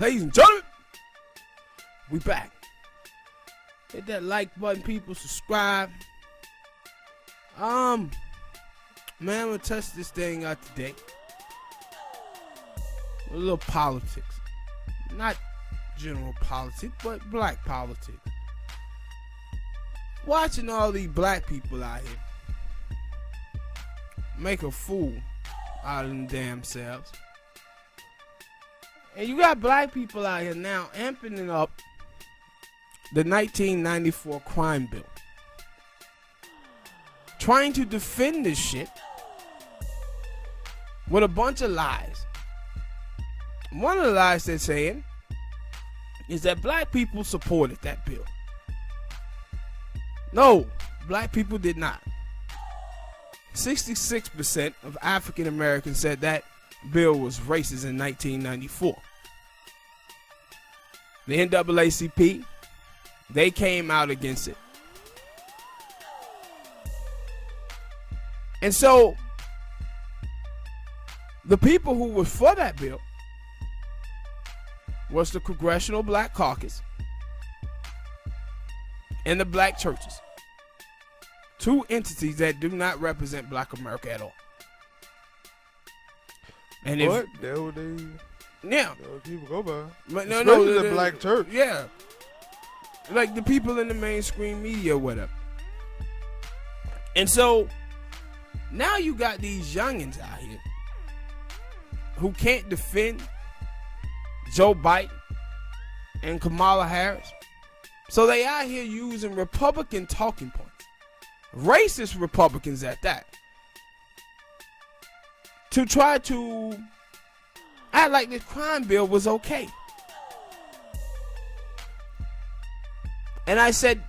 Ladies and gentlemen, we back. Hit that like button, people. Subscribe. Man, I'm gonna test this thing out today. A little politics. Not general politics, but black politics. Watching all these black people out here make a fool out of them damn selves. And you got black people out here now amping up the 1994 crime bill. Trying to defend this shit with a bunch of lies. One of the lies they're saying is that black people supported that bill. No, black people did not. 66% of African Americans said that bill was racist in 1994. The NAACP, they came out against it. And so, the people who were for that bill was the Congressional Black Caucus and the black churches. Two entities that do not represent black America at all. And what? That what they... Yeah. That what people go by. But especially the black church. Yeah. Like the people in the mainstream media or whatever. And so, now you got these youngins out here who can't defend Joe Biden and Kamala Harris. So they out here using Republican talking points. Racist Republicans at that. To try to act like this crime bill was okay. And I said,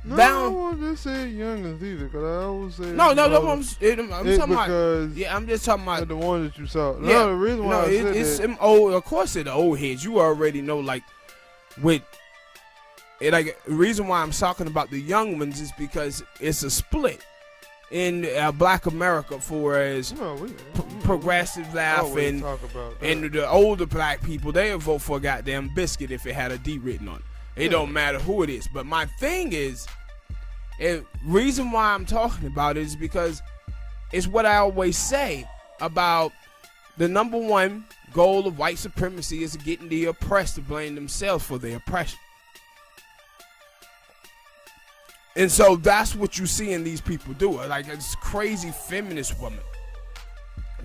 no, down. I won't just say youngins either, because I always say no, I'm talking about. Yeah, I'm just talking about the one that you saw. Yeah, no, the reason why I said it's that, them old. Of course, they're the old heads. You already know, like with it. Like the reason why I'm talking about the young ones is because it's a split in Black America for as progressive laugh and the older black people. They'll vote for a goddamn biscuit if it had a D written on it. It don't matter who it is. But my thing is, and reason why I'm talking about it is because it's what I always say about the number one goal of white supremacy is getting the oppressed to blame themselves for their oppression. And so that's what you see in these people do. Like it's crazy feminist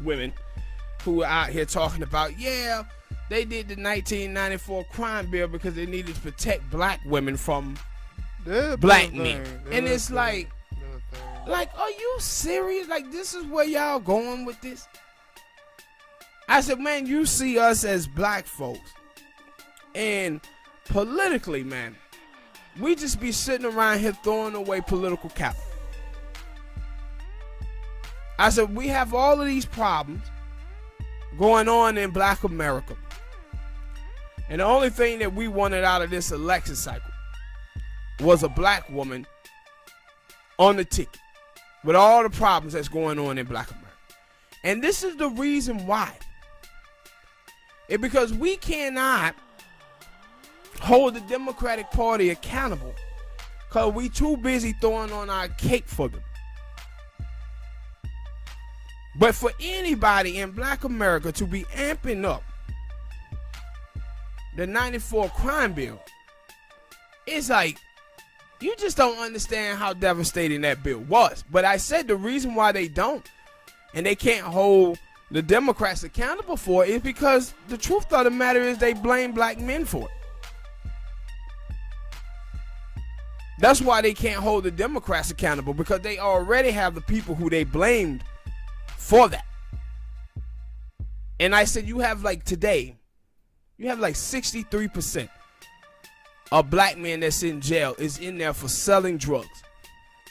women who are out here talking about, yeah, they did the 1994 crime bill because they needed to protect black women from black men. And it's like, are you serious? Like, this is where y'all going with this? I said, man, you see us as black folks. And politically, man, we just be sitting around here throwing away political capital. I said, we have all of these problems going on in black America. And the only thing that we wanted out of this election cycle was a black woman on the ticket with all the problems that's going on in black America. And this is the reason why. It's because we cannot hold the Democratic Party accountable because we too busy throwing on our cake for them. But for anybody in black America to be amping up the 94 crime bill, it's like, you just don't understand how devastating that bill was. But I said the reason why they don't and they can't hold the Democrats accountable for it is because the truth of the matter is they blame black men for it. That's why they can't hold the Democrats accountable, because they already have the people who they blamed for that. And I said, you have like today, you have like 63% of black men that's in jail is in there for selling drugs.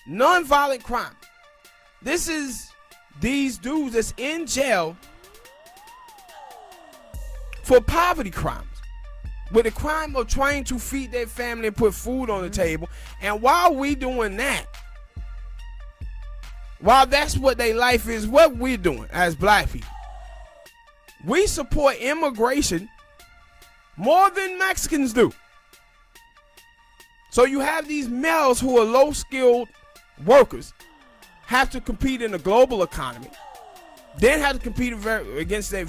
Non-violent crime. This is these dudes that's in jail for poverty crimes, with the crime of trying to feed their family and put food on the table. And while we doing that, while that's what their life is, what we're doing as black people, we support immigration more than Mexicans do. So you have these males who are low-skilled workers have to compete in the global economy, then have to compete against their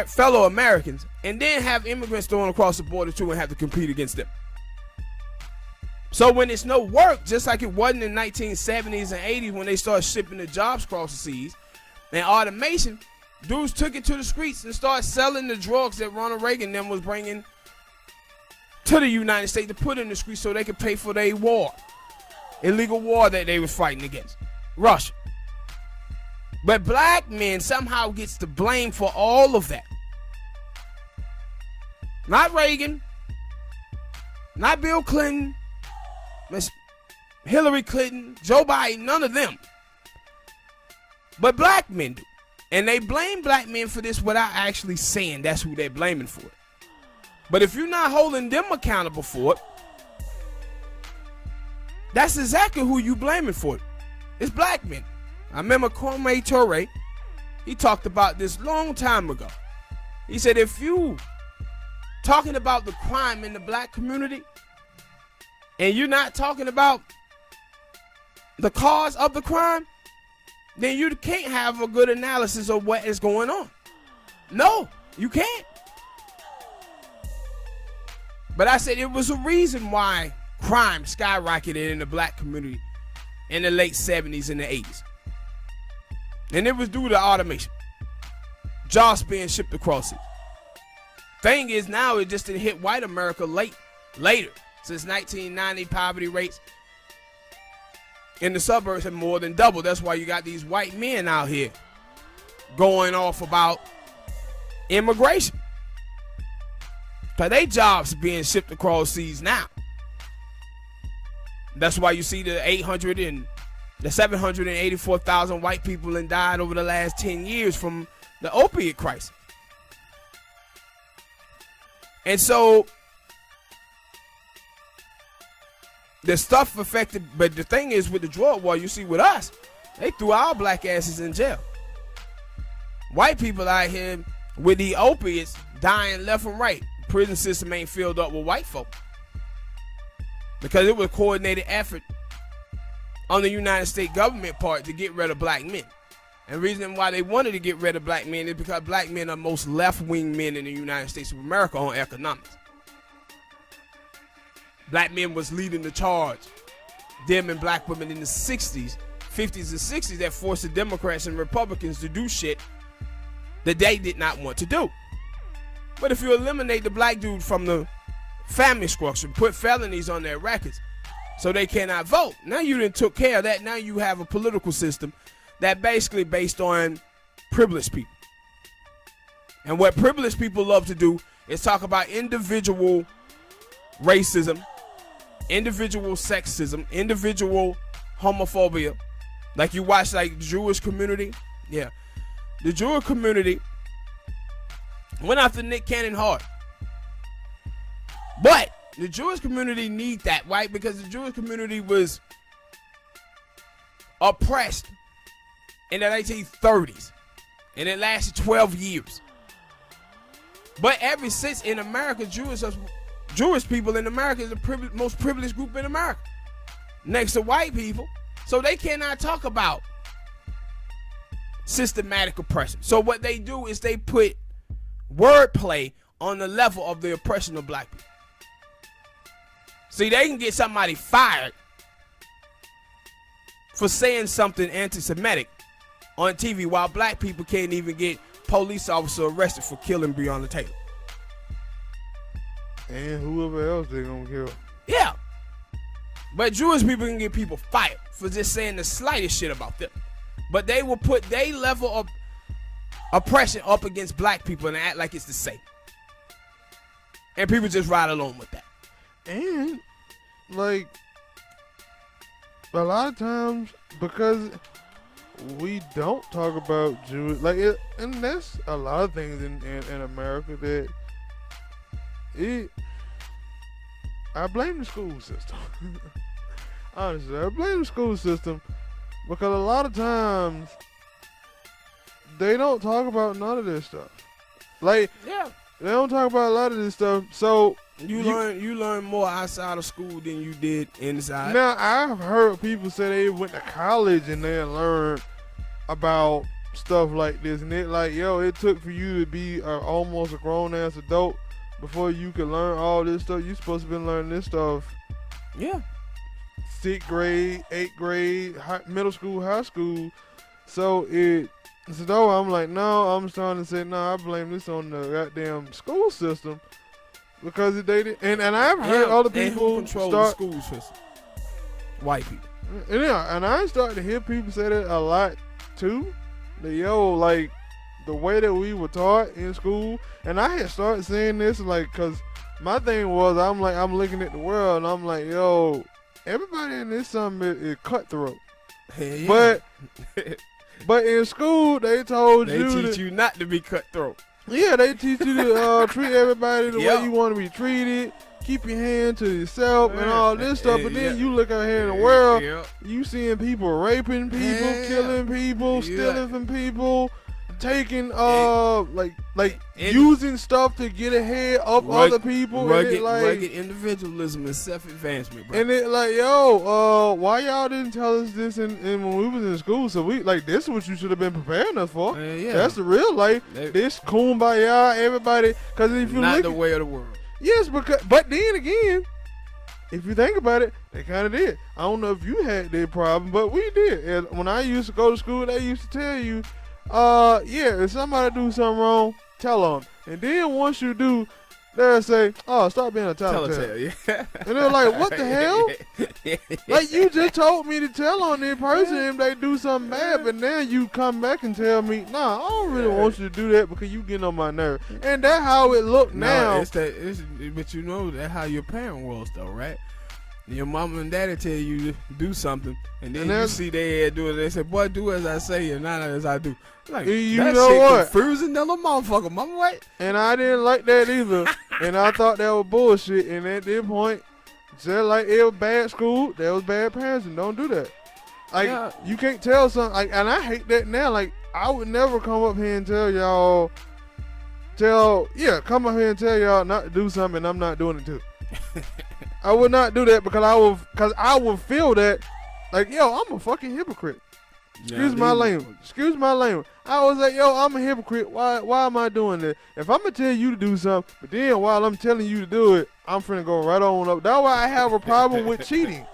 fellow Americans, and then have immigrants thrown across the border too and have to compete against them. So when it's no work, just like it wasn't in 1970s and 80s when they started shipping the jobs across the seas and automation, dudes took it to the streets and started selling the drugs that Ronald Reagan then was bringing to the United States to put in the streets so they could pay for their war, illegal war that they was fighting against Russia. But black men somehow gets the blame for all of that. Not Reagan, not Bill Clinton, Miss Hillary Clinton, Joe Biden, none of them. But black men do. And they blame black men for this without actually saying that's who they're blaming for it. But if you're not holding them accountable for it, that's exactly who you blaming for it. It's black men. I remember Kwame Ture, he talked about this long time ago. He said if you talking about the crime in the black community and you're not talking about the cause of the crime, then you can't have a good analysis of what is going on. No, you can't. But I said it was a reason why crime skyrocketed in the black community in the late 70s and the 80s. And it was due to automation. Jobs being shipped across it. Thing is, now it just didn't hit white America later. Since 1990, poverty rates in the suburbs have more than doubled. That's why you got these white men out here going off about immigration. Because they jobs being shipped across seas now. That's why you see the 784,000 white people that died over the last 10 years from the opiate crisis. And so the stuff affected, but the thing is with the drug war, you see with us, they threw our black asses in jail. White people out here with the opiates dying left and right. Prison system ain't filled up with white folk. Because it was a coordinated effort on the United States government part to get rid of black men. And the reason why they wanted to get rid of black men is because black men are most left-wing men in the United States of America on economics. Black men was leading the charge. Them and black women in the 60s, 50s and 60s that forced the Democrats and Republicans to do shit that they did not want to do. But if you eliminate the black dude from the family structure, put felonies on their records so they cannot vote, now you done took care of that. Now you have a political system that basically based on privileged people. And what privileged people love to do is talk about individual racism, individual sexism, individual homophobia. Like you watch like the Jewish community. Yeah. The Jewish community went after Nick Cannon hard. But the Jewish community need that, right? Because the Jewish community was oppressed in the 1930s. And it lasted 12 years. But ever since in America, Jewish people in America is the most privileged group in America. Next to white people. So they cannot talk about systematic oppression. So what they do is they put wordplay on the level of the oppression of black people. See, they can get somebody fired for saying something anti-Semitic on TV while black people can't even get police officer arrested for killing Breonna Taylor. And whoever else they gonna kill. Yeah. But Jewish people can get people fired for just saying the slightest shit about them. But they will put their level of oppression up against black people and act like it's the same. And people just ride along with that. And, like, a lot of times, because we don't talk about Jewish, like, and that's a lot of things in America that I blame the school system. Honestly, I blame the school system because a lot of times they don't talk about none of this stuff. Like, yeah, They don't talk about a lot of this stuff. So You learn more outside of school than you did inside. now I've heard people say they went to college and they learned about stuff like this, and it like, yo, it took for you to be almost a grown ass adult before you could learn all this stuff. You supposed to be learning this stuff. Yeah. 6th grade, 8th grade, middle school, high school. So I'm like, no, I'm starting to say, no, I blame this on the goddamn school system because they did. And I've heard other people who control start the school system. White people. And I started to hear people say that a lot too. That like the way that we were taught in school, and I had started saying this like, cause my thing was I'm looking at the world and I'm like, yo, everybody in this something is cutthroat. Yeah. But in school they told they you teach you not to be cutthroat. Yeah, they teach you to treat everybody the way you want to be treated. Keep your hand to yourself and all this stuff. But then you look out here in the world, you seeing people raping people, killing people, stealing from people, taking using stuff to get ahead of other people. Rugged individualism and self-advancement, bro. And it like, yo, why y'all didn't tell us this in when we was in school? So we like, this is what you should have been preparing us for. That's the real life. This kumbaya, everybody. Because if you not the way of the world. Yes, but then again, if you think about it, they kind of did. I don't know if you had that problem, but we did. And when I used to go to school, they used to tell you, if somebody do something wrong, tell them. And then once you do, they'll say, oh, stop being a telltale. Yeah. And they're like, what the hell? Like, you just told me to tell on this person if they do something bad, but now you come back and tell me, nah, I don't really want you to do that because you getting on my nerve. And that's how it look now. But you know that's how your parent was though, right? Your mama and daddy tell you to do something, and then you see their head do it. They say, "Boy, do as I say and not as I do." Like, that know shit what? confusing, the little motherfucker. Mama, what? And I didn't like that either. And I thought that was bullshit. And at this point, just like it was bad school, that was bad parents, and don't do that. Like, you can't tell something. Like, and I hate that now. Like, I would never come up here and tell y'all, come up here and tell y'all not to do something, and I'm not doing it too. I would not do that because I would feel that, like, yo, I'm a fucking hypocrite. Excuse my language. I was like, yo, I'm a hypocrite. Why am I doing that? If I'm gonna tell you to do something, but then while I'm telling you to do it, I'm finna go right on up. That's why I have a problem with cheating.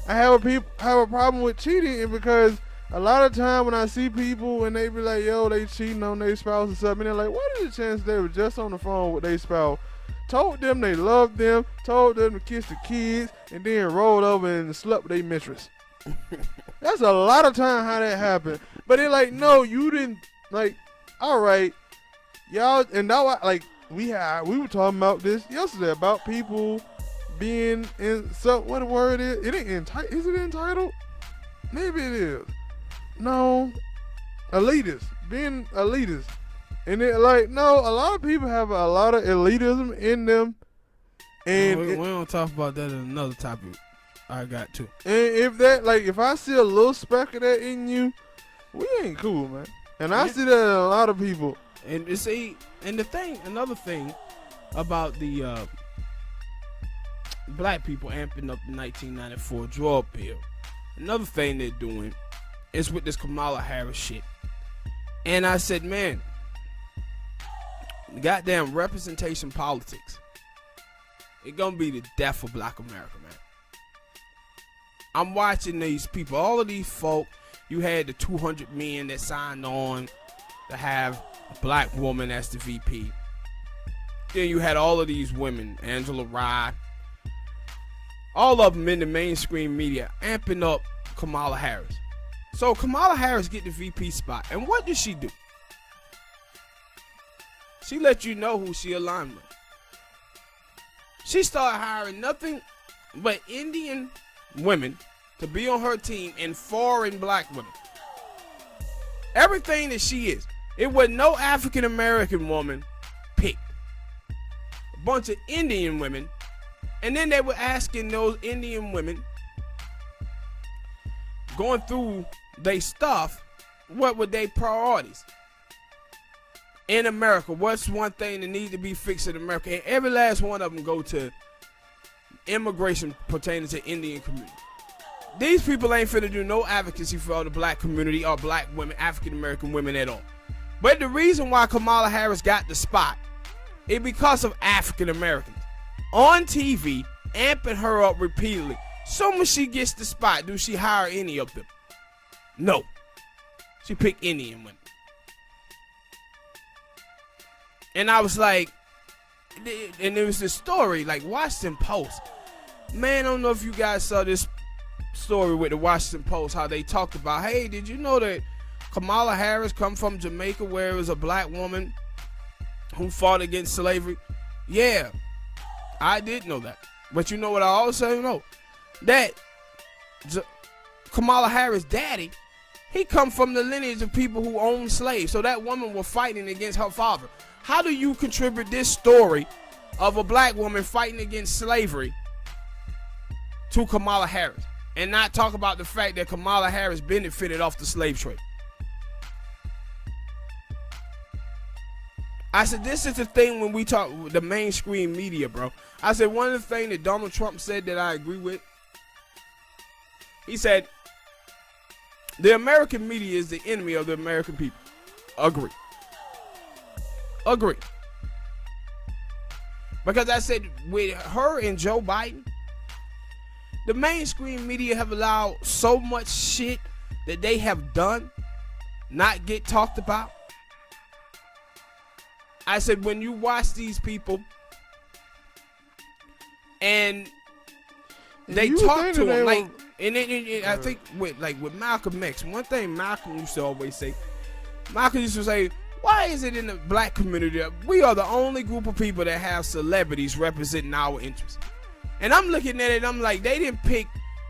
I have a problem with cheating, and because a lot of time when I see people and they be like, yo, they cheating on their spouse or something, and they're like, what is the chance they were just on the phone with their spouse? Told them they loved them, told them to kiss the kids, and then rolled over and slept with their mistress. That's a lot of time how that happened. But they're like, no, you didn't. Like, all right, y'all. And now, like, we were talking about this yesterday about people being in. So what the word is? It ain't entitled. Is it entitled? Maybe it is. No, elitist. Being elitist. And it like, no, a lot of people have a lot of elitism in them. And we don't talk about that in another topic I got too. And if I see a little speck of that in you, we ain't cool, man. And I see that in a lot of people. And another thing about the black people amping up the 1994 drug bill. Another thing they're doing is with this Kamala Harris shit. And I said, man, goddamn representation politics. It gonna be the death of black America, man. I'm watching these people, all of these folk. You had the 200 men that signed on to have a black woman as the VP. Then you had all of these women, Angela Rye, all of them in the mainstream media amping up Kamala Harris. So Kamala Harris get the VP spot, and what does she do? She let you know who she aligned with. She started hiring nothing but Indian women to be on her team and foreign black women. Everything that she is. It was no African American woman picked. A bunch of Indian women. And then they were asking those Indian women, going through their stuff, what were their priorities? in America, what's one thing that needs to be fixed in America? And every last one of them go to immigration pertaining to Indian community. These people ain't finna do no advocacy for the black community or black women, African American women at all. But the reason why Kamala Harris got the spot is because of African Americans on TV, amping her up repeatedly. So when she gets the spot, do she hire any of them? No. She picked Indian women. And I was like, and there was this story, like Washington Post. Man, I don't know if you guys saw this story with the Washington Post, how they talked about, hey, did you know that Kamala Harris come from Jamaica, where it was a black woman who fought against slavery? Yeah, I did know that. But you know what I also know? That Kamala Harris' daddy, he come from the lineage of people who owned slaves. So that woman was fighting against her father. How do you contribute this story of a black woman fighting against slavery to Kamala Harris and not talk about the fact that Kamala Harris benefited off the slave trade? I said, this is the thing when we talk the mainstream media, bro. I said, one of the things that Donald Trump said that I agree with, he said, the American media is the enemy of the American people. Agree. Because I said, with her and Joe Biden, the mainstream media have allowed so much shit that they have done not get talked about. I said, when you watch these people and they talk to them, like, and I think with Malcolm X, one thing Malcolm used to always say, why is it in the black community that we are the only group of people that have celebrities representing our interests? And I'm looking at it, I'm like, they didn't pick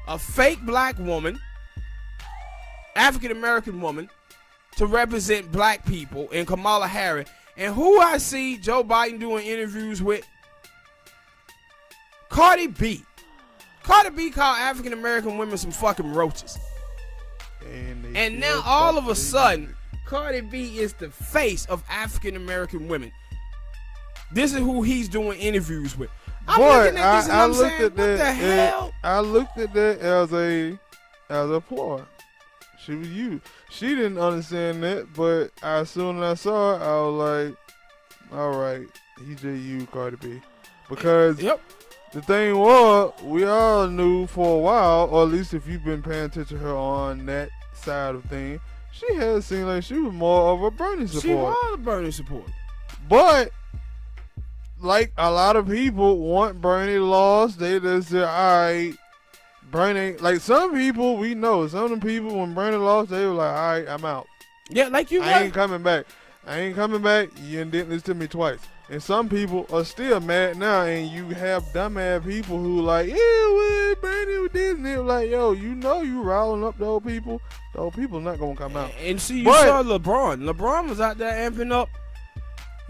a fake black woman, African American woman, to represent black people in Kamala Harris. And who I see Joe Biden doing interviews with? Cardi B. Cardi B called African American women some fucking roaches. And now all of a sudden, Cardi B is the face of African American women. This is who he's doing interviews with. I'm looking at this and I'm saying, what the hell? I looked at that as a ploy. She was you. She didn't understand that, but as soon as I saw it, I was like, all right, he just you, Cardi B. Because the thing was, we all knew for a while, or at least if you've been paying attention to her on that side of things, she had seemed like she was more of a Bernie supporter. She was a Bernie supporter. But, like a lot of people want Bernie lost, they just say, all right, Bernie, like some people we know, some of them people when Bernie lost, they were like, all right, I'm out. Yeah, like you. I ain't coming back. You didn't listen to me twice. And some people are still mad now, and you have dumbass people who like, yeah, well, Bernie with this, and they're like, yo, you know you riling up those people. Those people not gonna come out. And see, you saw LeBron. LeBron was out there amping up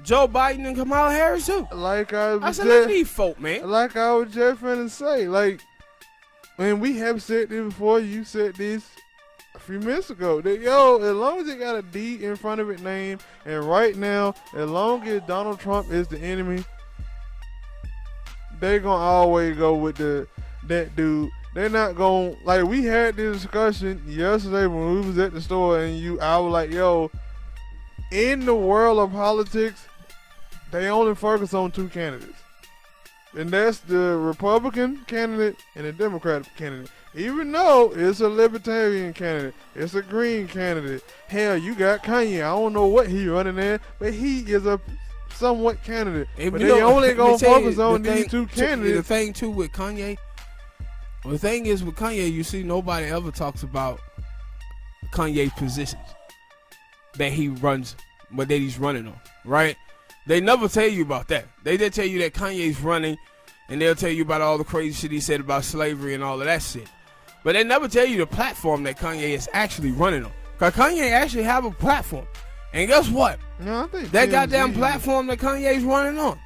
Joe Biden and Kamala Harris too. Like I said, look at these folk, man. Like I was just finna say, like, man, we have said this before. You said this a few minutes ago. That, yo, as long as it got a D in front of its name, and right now, as long as Donald Trump is the enemy, they gonna always go with that dude. They're not gonna, like, we had this discussion yesterday when we was at the store, and I was like, yo, in the world of politics, they only focus on two candidates. And that's the Republican candidate and the Democratic candidate. Even though it's a Libertarian candidate, it's a Green candidate. Hell, you got Kanye. I don't know what he running there, but he is a somewhat candidate. And but they only gonna focus on these two candidates. The thing too with Kanye, the thing is with Kanye, you see nobody ever talks about Kanye's positions that he runs, but that he's running on, right? They never tell you about that. They just tell you that Kanye's running, and they'll tell you about all the crazy shit he said about slavery and all of that shit. But they never tell you the platform that Kanye is actually running on. Because Kanye actually have a platform. And guess what? No, I think that goddamn platform that Kanye's running on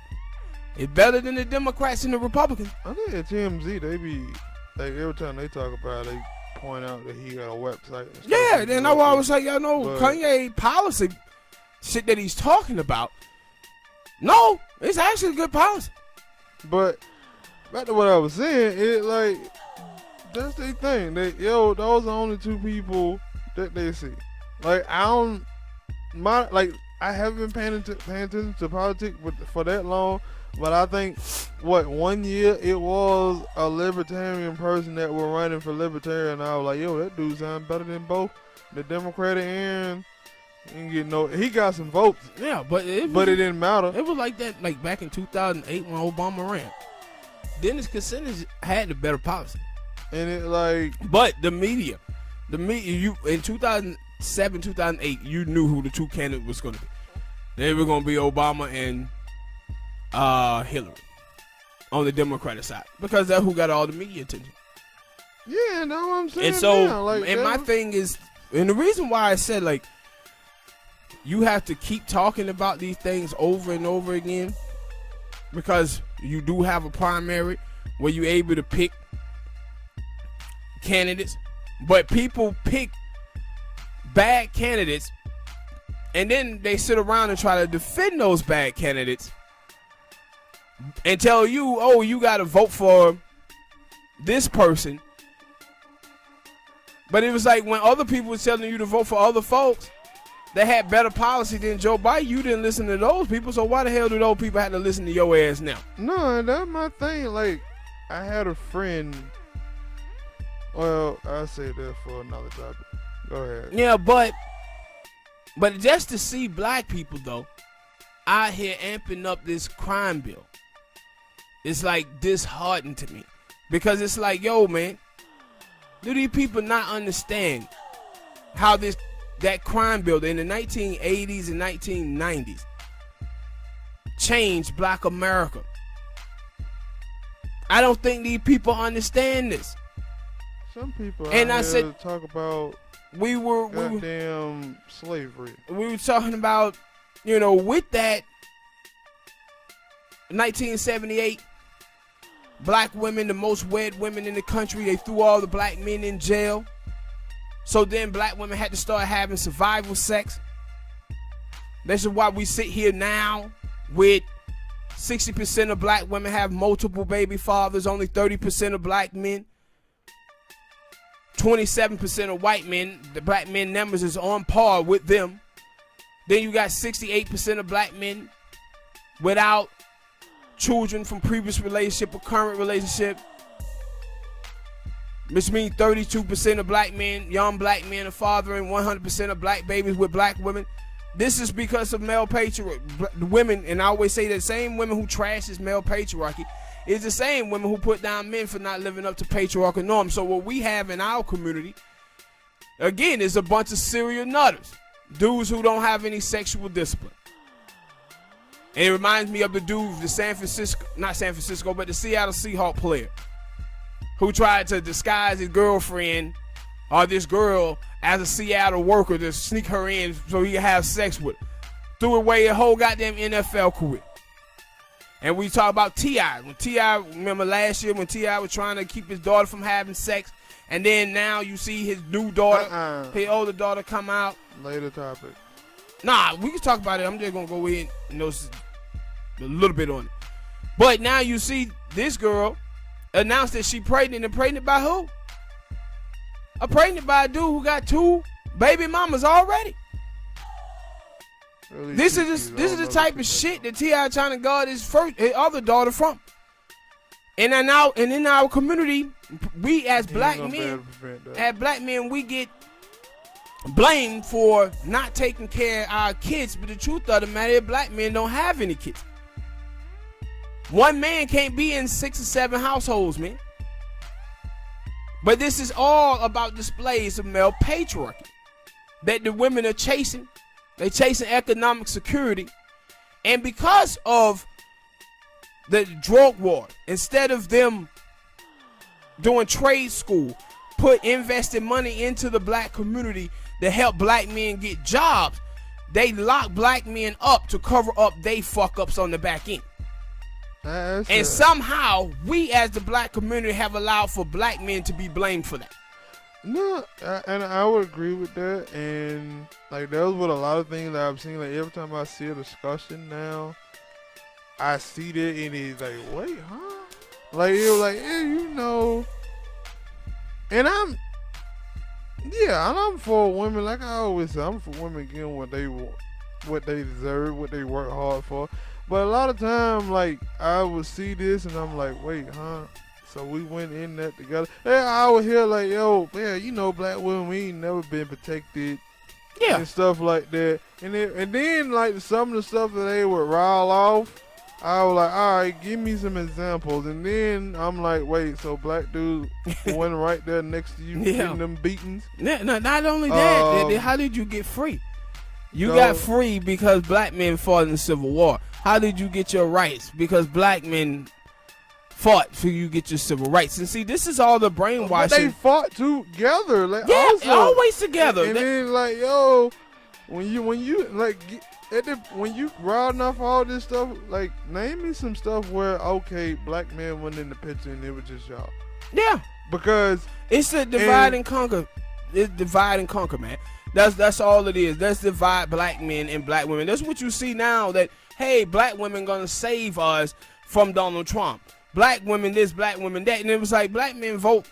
is better than the Democrats and the Republicans. I think at TMZ, they be, like, every time they talk about it, they point out that he got a website. Yeah, then that's why I was like, y'all know, Kanye policy shit that he's talking about, no, it's actually good policy. But back to what I was saying, it like that's their thing. Those are the only two people that they see. Like I haven't been paying attention to politics for that long, but I think 1 year it was a libertarian person that were running for libertarian. I was like, yo, that dude sounds better than both the Democratic and he got some votes. Yeah, but it didn't matter. It was like that, like back in 2008 when Obama ran. Dennis Kucinich had the better policy. And it like, but the media, you in 2007, 2008, you knew who the two candidates was going to be. They were going to be Obama and Hillary on the Democratic side because that's who got all the media attention. Yeah, that's what I'm saying. And so, now. Like, and my thing is, and the reason why I said like you have to keep talking about these things over and over again because you do have a primary where you're able to pick candidates, but people pick bad candidates and then they sit around and try to defend those bad candidates and tell you, oh, you got to vote for this person. But it was like when other people were telling you to vote for other folks that had better policy than Joe Biden, you didn't listen to those people, so why the hell do those people have to listen to your ass now? No, that's my thing. Like, I had a friend. Well, I'll say that for another topic. Go ahead. Yeah, but just to see black people, though, out here amping up this crime bill, it's like disheartening to me. Because it's like, yo, man, do these people not understand how that crime bill in the 1980s and 1990s changed black America? I don't think these people understand this. Some people and I said talk about goddamn slavery. We were talking about, with that 1978 black women, the most wed women in the country, they threw all the black men in jail. So then black women had to start having survival sex. This is why we sit here now with 60% of black women have multiple baby fathers, only 30% of black men. 27% of white men, the black men numbers is on par with them. Then you got 68% of black men without children from previous relationship or current relationship, which means 32% of black men, young black men, are fathering 100% of black babies with black women. This is because of male patriarchy. Women, and I always say the same women who trash this male patriarchy is the same women who put down men for not living up to patriarchal norms. So what we have in our community, again, is a bunch of serial nutters, dudes who don't have any sexual discipline. And it reminds me of the dude, not San Francisco, but the Seattle Seahawks player who tried to disguise his girlfriend or this girl as a Seattle worker to sneak her in so he could have sex with her. Threw away a whole goddamn NFL career. And we talk about T.I. When T.I., remember last year when T.I. was trying to keep his daughter from having sex, and then now you see his new daughter, his older daughter come out. Later topic. Nah, we can talk about it. I'm just going to go in and a little bit on it. But now you see this girl announced that she pregnant, and pregnant by who? Pregnant by a dude who got 2 baby mamas already. Really, this is the type of shit that T.I. trying to guard his other daughter from. And in our community, we as black men, we get blamed for not taking care of our kids. But the truth of the matter is, black men don't have any kids. One man can't be in 6 or 7 households, man. But this is all about displays of male patriarchy that the women are chasing. They're chasing economic security. And because of the drug war, instead of them doing trade school, investing money into the black community to help black men get jobs, they lock black men up to cover up they fuck-ups on the back end. And somehow we as the black community have allowed for black men to be blamed for that. No, and I would agree with that. And like that was with a lot of things that I've seen. Like every time I see a discussion now, I see that and it's like, wait, huh? Like it was like, yeah, and I'm for women. Like I always say, I'm for women getting what they want, what they deserve, what they work hard for. But a lot of time, like I would see this and I'm like, wait, huh? So we went in that together. And I would hear like, yo, yeah, black women, we ain't never been protected Yeah. and stuff like that. And then like some of the stuff that they would rile off, I was like, all right, give me some examples. And then I'm like, wait, so black dude went right there next to you getting them beatings? No, not only that, how did you get free? You got free because black men fought in the Civil War. How did you get your rights? Because black men fought for you to get your civil rights. And see, this is all the brainwashing. But they fought together. Like, yeah, also, always together. And then like, yo, when you like when you riding off all this stuff, like name me some stuff where okay, black men went in the picture and it was just y'all. Yeah. Because it's a divide and conquer. It's divide and conquer, man. That's all it is. That's divide black men and black women. That's what you see now, that hey, black women gonna save us from Donald Trump. Black women this, black women that. And it was like black men vote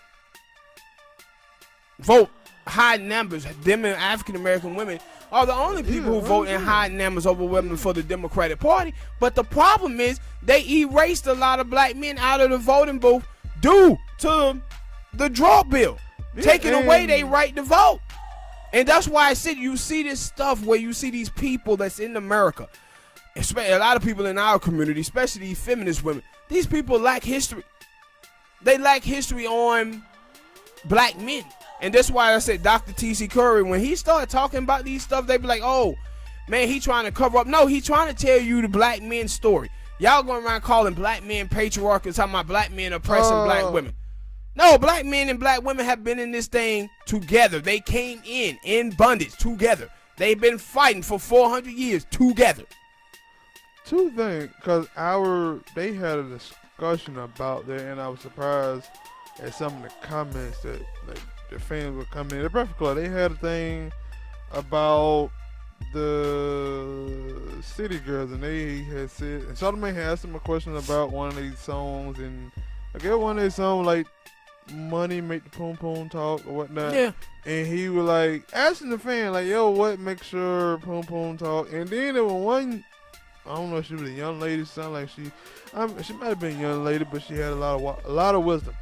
high numbers. Them and African American women are the only people who vote in high numbers overwhelming for the Democratic Party. But the problem is they erased a lot of black men out of the voting booth due to the drug bill. Taking away their right to vote. And that's why I said you see this stuff where you see these people that's in America, especially a lot of people in our community, especially these feminist women. These people lack history. They lack history on black men. And that's why I said Dr. T.C. Curry, when he started talking about these stuff, they be like, oh, man, he trying to cover up. No, he trying to tell you the black men's story. Y'all going around calling black men patriarchal, talking about black men oppressing black women. No, black men and black women have been in this thing together. They came in bondage together. They've been fighting for 400 years together. Two things, because they had a discussion about that, and I was surprised at some of the comments that like, the fans were coming in. The Breakfast Club, they had a thing about the City Girls, and they had said, and Charlamagne had asked them a question about one of these songs, and I guess one of these songs like Money Make the Poom Poom Talk or whatnot. Yeah. And he was like asking the fan, like, yo, what makes sure Poom Poom Talk? And then there was one, I don't know if she was a young lady, sound like she might have been a young lady, but she had a lot of wisdom.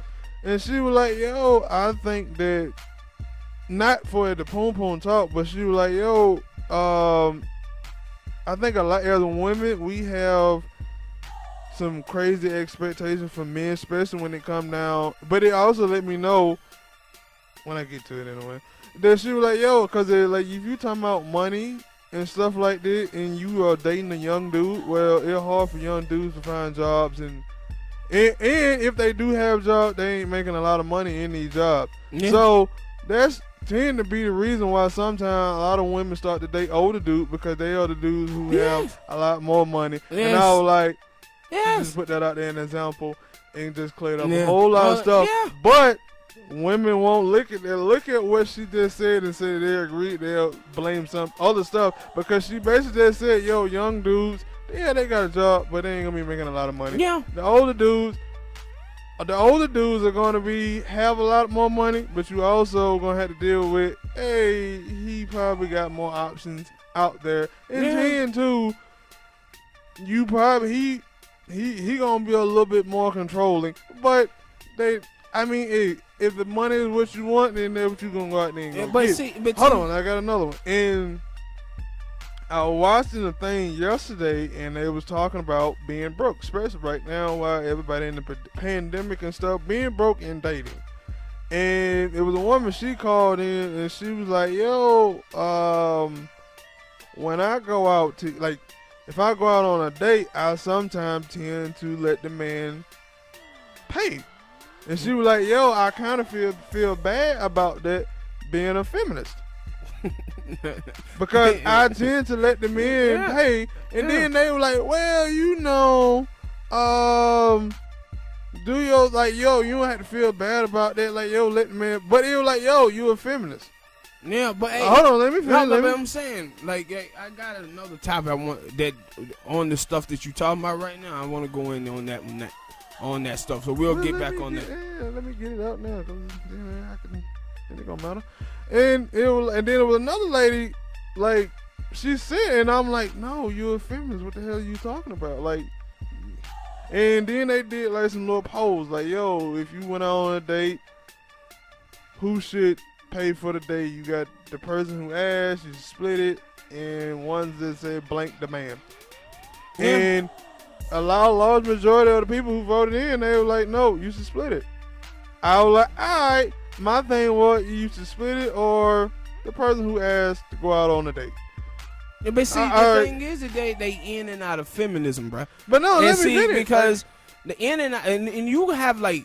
And she was like, yo, I think that, not for the Poom Poom Talk, but she was like, yo, I think a lot as women, we have some crazy expectations for men, especially when it come down. But it also let me know, when I get to it anyway, that she was like, yo, because like if you talking about money and stuff like that, and you are dating a young dude, well, it's hard for young dudes to find jobs, and if they do have jobs, they ain't making a lot of money in these jobs. Yeah. So that's tend to be the reason why sometimes a lot of women start to date older dudes, because they are the dudes who have a lot more money. Yes. And I was like, just put that out there an example and just cleared up a whole lot of stuff. Yeah. But women won't look at what she just said and say they agree. They'll blame some other stuff, because she basically just said, yo, young dudes, yeah, they got a job, but they ain't gonna be making a lot of money. Yeah. The older dudes are gonna have a lot more money, but you also gonna have to deal with, hey, he probably got more options out there. And then too, you probably he gonna be a little bit more controlling. But if the money is what you want, then that's what you gonna go out there and go get. Hold on, I got another one. And I was watching a thing yesterday, and they was talking about being broke, especially right now while everybody in the pandemic and stuff, being broke and dating. And it was a woman, she called in, and she was like, yo, when I go out to, like, if I go out on a date, I sometimes tend to let the man pay. And she was like, yo, I kind of feel bad about that, being a feminist. Because I tend to let the men pay. And then they were like, well, do your, like, yo, you don't have to feel bad about that. Like, yo, let the man. But it was like, yo, you a feminist. Yeah, but hey, hold on, let me finish. No, but I'm saying, like, hey, I got another topic I want that on the stuff that you talking about right now. I want to go in on that stuff. So we'll get back on that. Yeah, let me get it out now, cause it ain't gonna matter. And then it was another lady, like, she said, and I'm like, no, you're a feminist. What the hell are you talking about? Like, and then they did like some little polls, like, yo, if you went out on a date, who should pay for the date? You got the person who asked, you split it, and ones that said blank the man. Yeah. And a large majority of the people who voted in, they were like, no, you should split it. I was like, all right. My thing was, you should split it, or the person who asked to go out on a date. Yeah, but see, the thing is that they in and out of feminism, bro. But no, let me finish. Because the in and out, and you have like,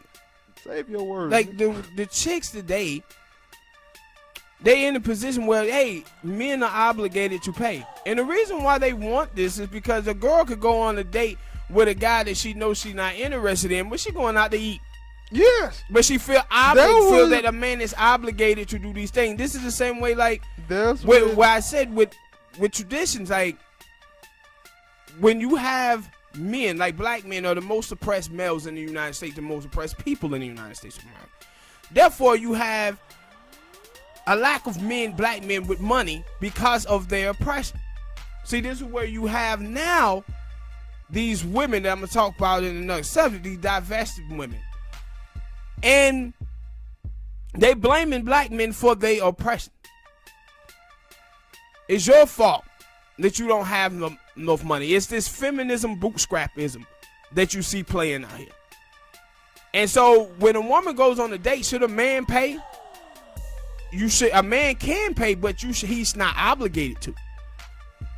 save your words. Like the chicks today, they in a position where, hey, men are obligated to pay. And the reason why they want this is because a girl could go on a date with a guy that she knows she's not interested in, but she going out to eat. Yes. But she feel that a man is obligated to do these things. This is the same way, like, where I said with traditions, like, when you have men, like black men are the most oppressed males in the United States, the most oppressed people in the United States of America. Therefore, you have a lack of men, black men with money because of their oppression. See, this is where you have now these women that I'm going to talk about in another subject, these divested women. And they blaming black men for their oppression. It's your fault that you don't have enough money. It's this feminism, bootstrappism that you see playing out here. And so when a woman goes on a date, should a man pay? A man can pay, but he's not obligated to.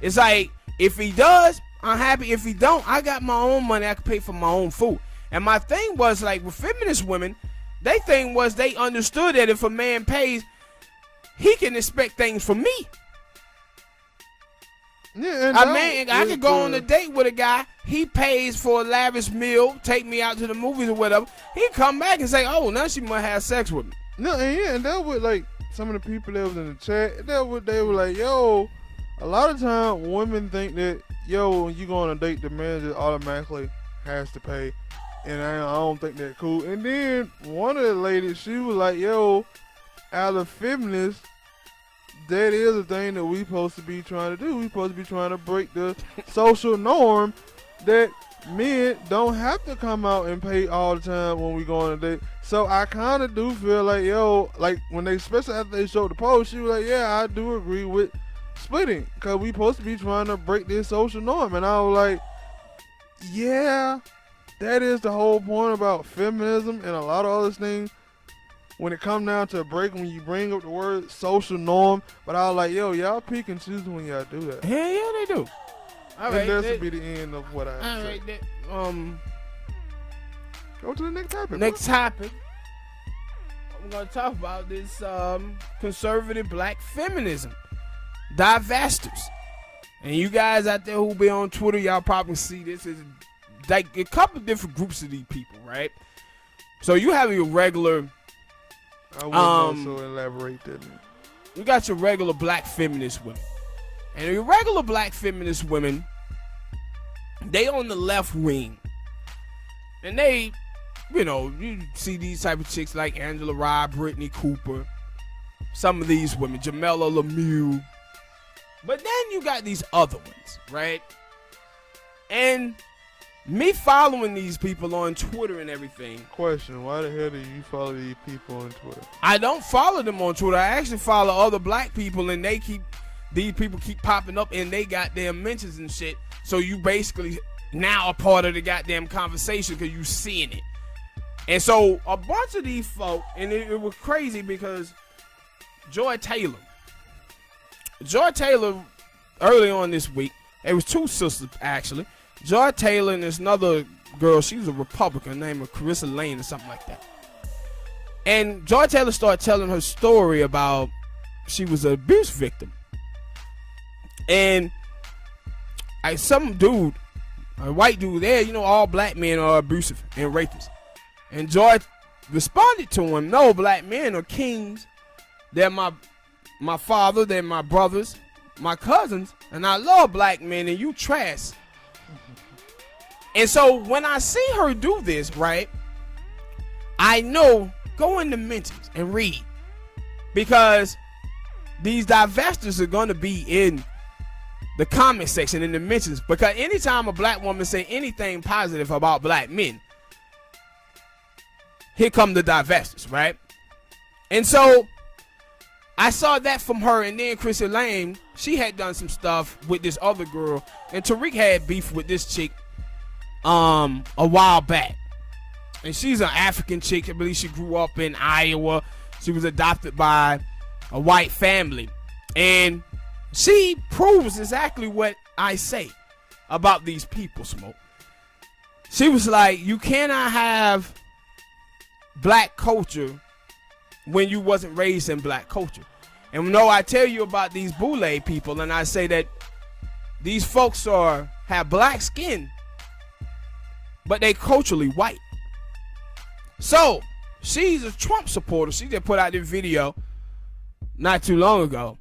It's like, if he does, I'm happy. If he don't, I got my own money. I can pay for my own food. And my thing was, like, with feminist women, they thing was they understood that if a man pays, he can expect things from me. Yeah, I could go on a date with a guy. He pays for a lavish meal, take me out to the movies or whatever. He come back and say, "Oh, now she might have sex with me." No, and that was like some of the people that was in the chat. They were like, "Yo, a lot of time women think that, yo, when you go on a date, the man just automatically has to pay." And I don't think that's cool. And then one of the ladies, she was like, yo, as a feminist, that is a thing that we supposed to be trying to do. We supposed to be trying to break the social norm that men don't have to come out and pay all the time when we go on a date. So I kind of do feel like, yo, like when they, especially after they showed the post, she was like, yeah, I do agree with splitting, because we supposed to be trying to break this social norm. And I was like, yeah. That is the whole point about feminism and a lot of other things. When it comes down to a break, when you bring up the word social norm, but I was like, yo, y'all pick and choose when y'all do that. Hell yeah, they do. All right, and that should be the end of what I said. All right, go to the next topic. Next topic. I'm going to talk about this conservative black feminism. Divestors. And you guys out there who be on Twitter, y'all probably see this as like a couple of different groups of these people, right? So you have your regular, I would also elaborate that. You got your regular black feminist women, and your regular black feminist women, they on the left wing, and they, you see these type of chicks like Angela Rye, Brittany Cooper, some of these women, Jamela Lemieux, but then you got these other ones, right? And me following these people on Twitter and everything. Question, why the hell do you follow these people on Twitter? I don't follow them on Twitter. I actually follow other black people, and these people keep popping up in they goddamn mentions and shit. So you basically now a part of the goddamn conversation because you seeing it. And so a bunch of these folk, and it was crazy because Joy Taylor, early on this week, it was two sisters actually. Joy Taylor and this another girl, she was a Republican named Carissa Lane or something like that. And Joy Taylor started telling her story about she was an abuse victim. And some dude, a white dude there, all black men are abusive and rapists. And Joy responded to him, no, black men are kings. They're my father, they're my brothers, my cousins, and I love black men, and you trash. And so when I see her do this, right, I know, go in the mentions and read. Because these divestors are going to be in the comment section, in the mentions. Because anytime a black woman say anything positive about black men, here come the divestors, right? And so I saw that from her, and then Chrissy Lane, she had done some stuff with this other girl, and Tariq had beef with this chick a while back. And she's an African chick. I believe she grew up in Iowa. She was adopted by a white family. And she proves exactly what I say about these people, Smoke. She was like, you cannot have black culture when you wasn't raised in black culture. And no, I tell you about these Boule people, and I say that these folks have black skin, but they culturally white. So she's a Trump supporter. She just put out this video not too long ago,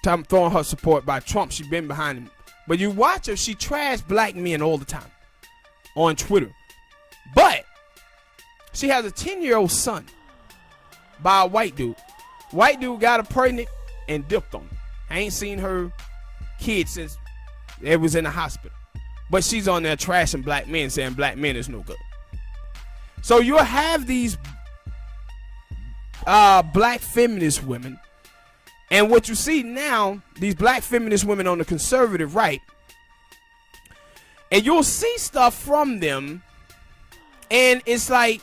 throwing her support by Trump. She been behind him. But you watch her, she trashed black men all the time on Twitter. But she has a 10-year-old son by a white dude. White dude got her pregnant and dipped on her. I ain't seen her kid since it was in the hospital. But she's on there trashing black men, saying black men is no good. So you'll have these black feminist women. And what you see now, these black feminist women on the conservative right, and you'll see stuff from them, and it's like,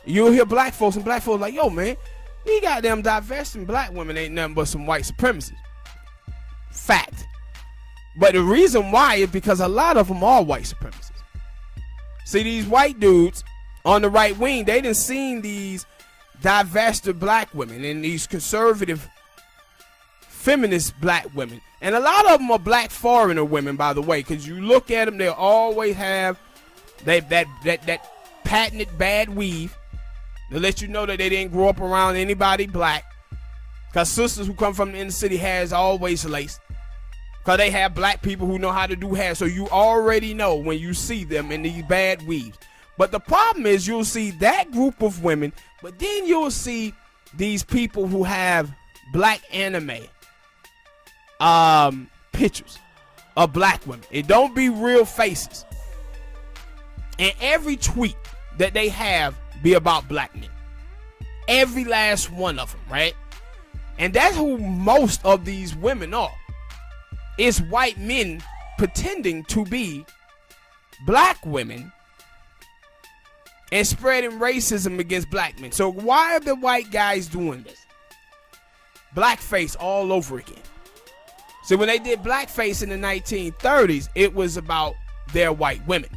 you'll hear black folks, and black folks like, yo, man, these goddamn divesting black women ain't nothing but some white supremacists. Fact. But the reason why is because a lot of them are white supremacists. See, these white dudes on the right wing, they done seen these divested black women and these conservative feminist black women. And a lot of them are black foreigner women, by the way, because you look at them, they always have that patented bad weave to let you know that they didn't grow up around anybody black. Because sisters who come from the inner city has always laced. Because they have black people who know how to do hair. So you already know when you see them in these bad weaves. But the problem is you'll see that group of women, but then you'll see these people who have black anime pictures of black women. It don't be real faces. And every tweet that they have be about black men. Every last one of them, right? And that's who most of these women are. It's white men pretending to be black women and spreading racism against black men. So why are the white guys doing this? Blackface all over again. So when they did blackface in the 1930s, it was about their white women.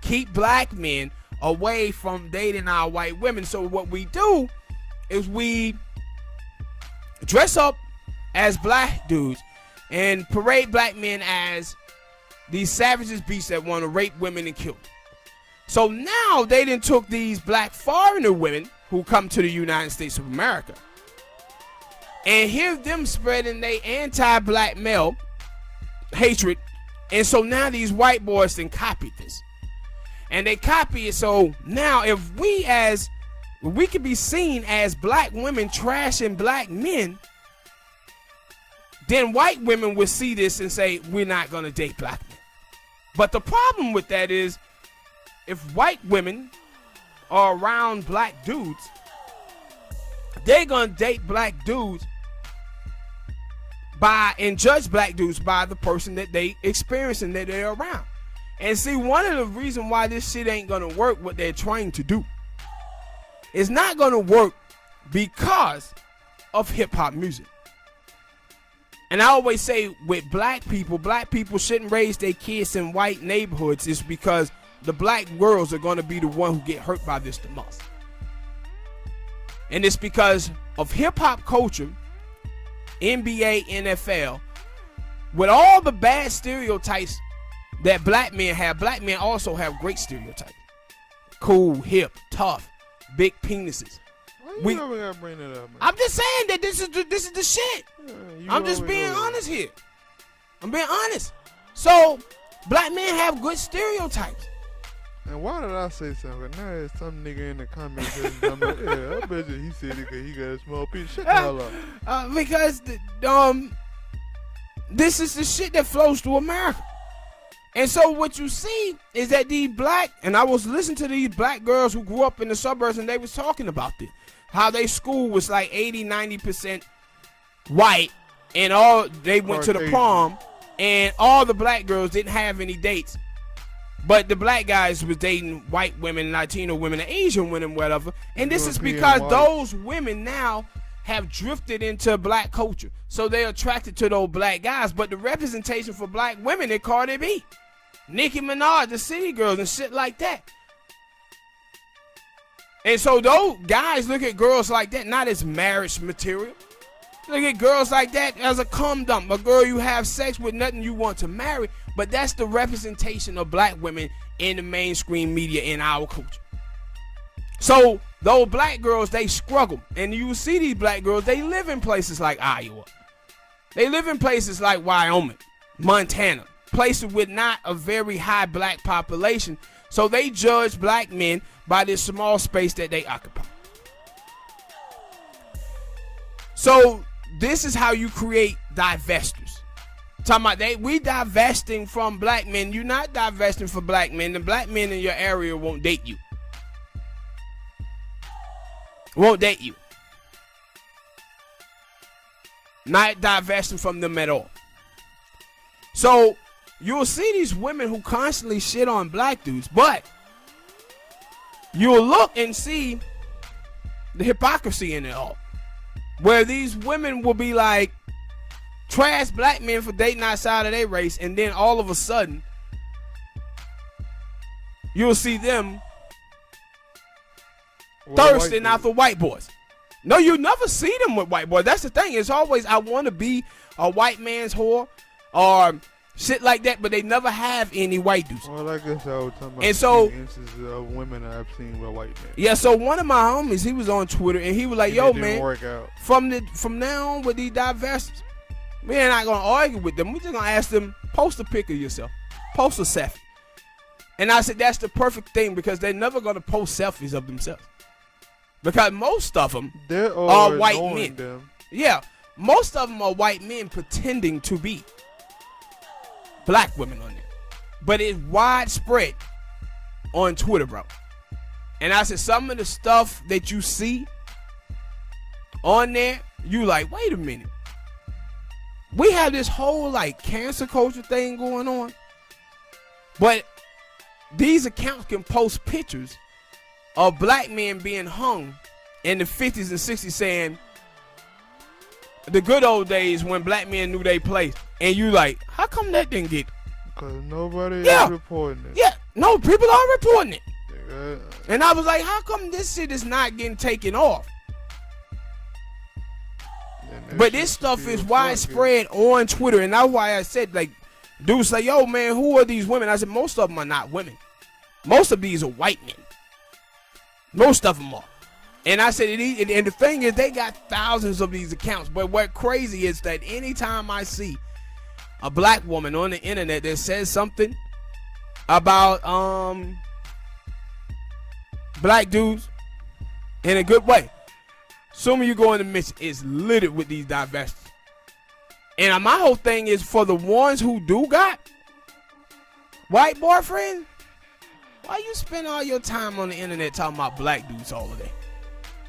Keep black men away from dating our white women. So what we do is we dress up as black dudes and parade black men as these savages beasts that want to rape women and kill them. So now they done took these black foreigner women who come to the United States of America and hear them spreading their anti-black male hatred. And so now these white boys then copied this. And they copy it. So now if we could be seen as black women trashing black men, then white women would see this and say, we're not going to date black men. But the problem with that is, if white women are around black dudes, they're going to date black dudes and judge black dudes by the person that they experience and that they're around. And see, one of the reasons why this shit ain't going to work, what they're trying to do, it's not going to work because of hip-hop music. And I always say with black people shouldn't raise their kids in white neighborhoods. It's because the black girls are going to be the one who get hurt by this the most. And it's because of hip-hop culture, NBA, NFL, with all the bad stereotypes that black men have also have great stereotypes. cool, hip, tough, big penises. Why you never gotta bring that up, man? I'm just saying that this is the shit. Yeah, I'm just being honest here. I'm being honest. So, black men have good stereotypes. And why did I say something? Now there's some nigga in the comments and I'm like, yeah, I bet you he said it because he got a small piece. Shut the hell up. Because this is the shit that flows through America. And so what you see is that these black, and I was listening to these black girls who grew up in the suburbs and they was talking about this. How their school was like 80-90% white and all they went to the prom and all the black girls didn't have any dates. But the black guys was dating white women, Latino women, and Asian women, whatever. And this is because those women now have drifted into black culture. So they're attracted to those black guys. But the representation for black women is Cardi B, Nicki Minaj, the City Girls, and shit like that. And so those guys look at girls like that not as marriage material. Look at girls like that as a cum dump, a girl you have sex with, nothing you want to marry. But that's the representation of black women in the mainstream media in our culture. So those black girls, they struggle. And you see these black girls, they live in places like Iowa. They live in places like Wyoming, Montana, places with not a very high black population. So they judge black men by this small space that they occupy. So this is how you create divestors. Talking about we divesting from black men. You're not divesting for black men. The black men in your area won't date you. Won't date you. Not divesting from them at all. So you'll see these women who constantly shit on black dudes, but you'll look and see the hypocrisy in it all. Where these women will be like, trash black men for dating outside of their race, and then all of a sudden, you'll see them thirsting after white boys. No, you never see them with white boys. That's the thing. It's always, I want to be a white man's whore or shit like that, but they never have any white dudes. Well, I guess I was talking about and so, instances of women I've seen with white men. Yeah, so one of my homies, he was on Twitter, and he was like, yo, man, from now on with these divestors, we're not going to argue with them. We're just going to ask them, post a pic of yourself. Post a selfie. And I said, that's the perfect thing, because they're never going to post selfies of themselves. Because most of them are white men. Them. Yeah, most of them are white men pretending to be black women on there. But it's widespread on Twitter, bro. And I said, some of the stuff that you see on there, you like, wait a minute. We have this whole like cancer culture thing going on, but these accounts can post pictures of black men being hung in the 50s and 60s saying the good old days when black men knew their place. And you like, how come that didn't get? Because nobody is reporting it. Yeah, no, people are reporting it. And I was like, how come this shit is not getting taken off? But this stuff is widespread on Twitter, and that's why I said, like, dudes say, yo, man, who are these women? I said, most of them are not women. Most of these are white men. Most of them are. And I said, and the thing is, they got thousands of these accounts. But what crazy is that anytime I see a black woman on the internet that says something about black dudes in a good way, assuming you go in the midst, it's littered with these divestors. And my whole thing is, for the ones who do got white boyfriend, why you spend all your time on the internet talking about black dudes all day?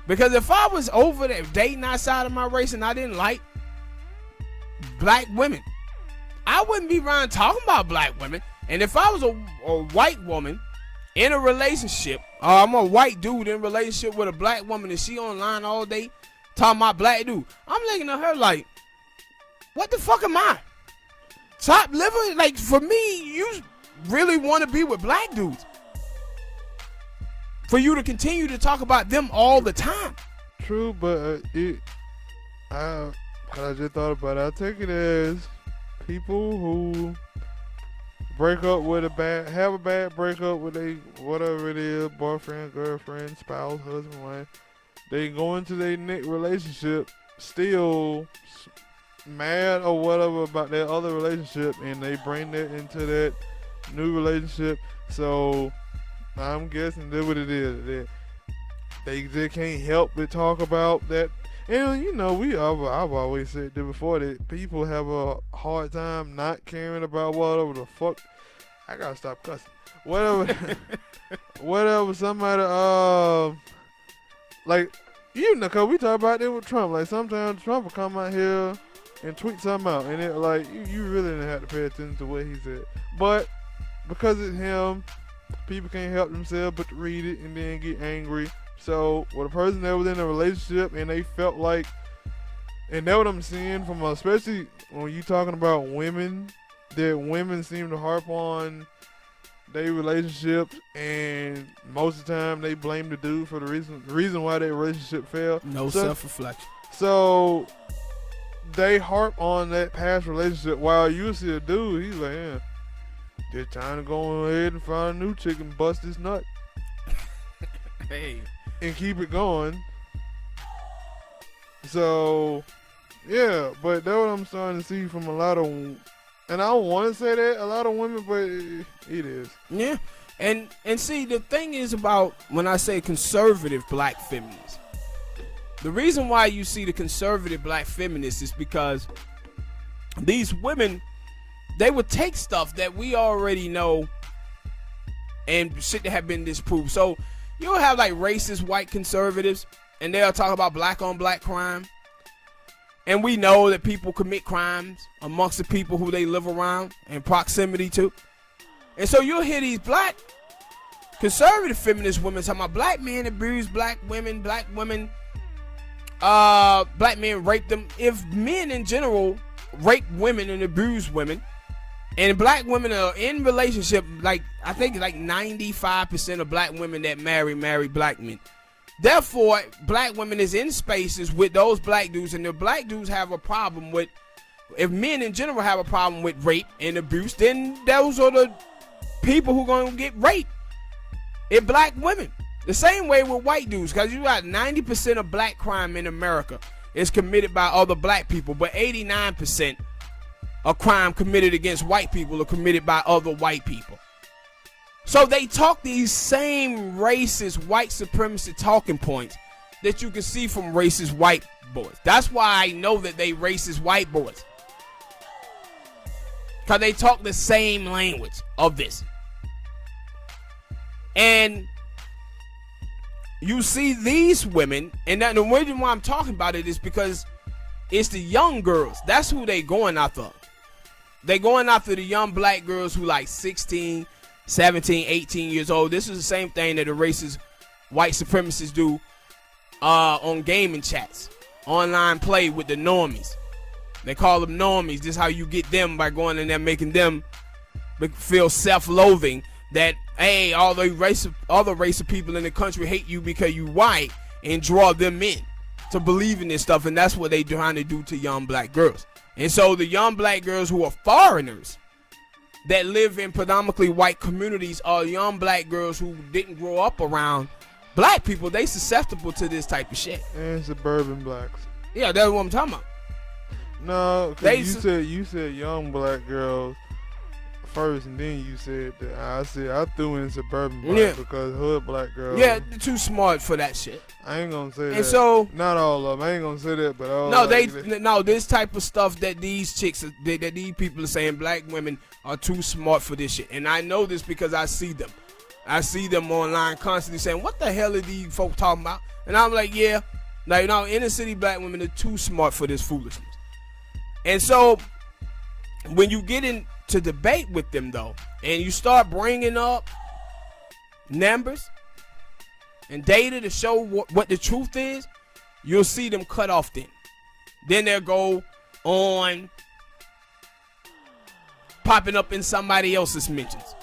Because if I was over there dating outside of my race and I didn't like black women, I wouldn't be around talking about black women. And if I was a white woman in a relationship, or I'm a white dude in a relationship with a black woman and she online all day talking about black dude, I'm looking at her like, what the fuck am I? Stop living, like, for me, you really want to be with black dudes. For you to continue to talk about them all the time. True, but I just thought about it. I take it as people who break up with have a bad breakup with a whatever it is, boyfriend, girlfriend, spouse, husband, wife. They go into their next relationship still mad or whatever about their other relationship, and they bring that into that new relationship. So I'm guessing that's what it is. That they can't help but talk about that. And you know, I've always said that before, that people have a hard time not caring about whatever the fuck. I gotta stop cussing. Whatever, whatever. Somebody like, you know, cause we talk about it with Trump. Like sometimes Trump will come out here and tweet something out, and it like you really didn't have to pay attention to what he said. But because it's him, people can't help themselves but to read it and then get angry. So with a person that was in a relationship and they felt like, and that's what I'm seeing from, especially when you talking about women, that women seem to harp on their relationships, and most of the time they blame the dude for the reason why their relationship failed. No self-reflection. So they harp on that past relationship, while you see a dude, he's like, yeah, just trying to go ahead and find a new chick and bust his nut. Hey. And keep it going. So, yeah, but that's what I'm starting to see from a lot of, and I don't want to say that, a lot of women, but it is. Yeah, and see, the thing is about when I say conservative black feminists, the reason why you see the conservative black feminists is because these women, they would take stuff that we already know and shit that have been disproved. So you'll have like racist white conservatives, and they'll talk about black on black crime. And we know that people commit crimes amongst the people who they live around in proximity to. And so you'll hear these black conservative feminist women talking about black men abuse black women, black men rape them. If men in general rape women and abuse women, and black women are in relationship, like I think like 95% of black women that marry black men. Therefore, black women is in spaces with those black dudes, and the black dudes have a problem with, if men in general have a problem with rape and abuse, then those are the people who going to get raped. It's black women. The same way with white dudes, because you got 90% of black crime in America is committed by other black people, but 89% of crime committed against white people are committed by other white people. So they talk these same racist white supremacy talking points that you can see from racist white boys. That's why I know that they racist white boys, because they talk the same language of this. And you see these women, and the reason why I'm talking about it is because it's the young girls. That's who they going after. They going after the young black girls who like 16, 17, 18 years old. This is the same thing that the racist white supremacists do on gaming chats, online play with the normies. They call them normies. This is how you get them, by going in there making them feel self-loathing that, hey, all the other race of people in the country hate you because you white, and draw them in to believe in this stuff. And that's what they trying to do to young black girls. And so the young black girls who are foreigners that live in predominantly white communities are young black girls who didn't grow up around black people. They susceptible to this type of shit. And suburban blacks. Yeah, that's what I'm talking about. No, cause you said young black girls first, and then you said that. I threw in suburban black because hood black girls. Yeah, they're too smart for that shit. I ain't gonna say that. And so, not all of them. I ain't gonna say that, but all. No, this type of stuff that these chicks, that these people are saying, black women are too smart for this shit. And I know this because I see them. I see them online constantly saying, "What the hell are these folks talking about?" And I'm like, yeah, like, no, inner city black women are too smart for this foolishness. And so, when you get into debate with them though, and you start bringing up numbers and data to show what the truth is, you'll see them cut off then. Then they'll go on popping up in somebody else's mentions.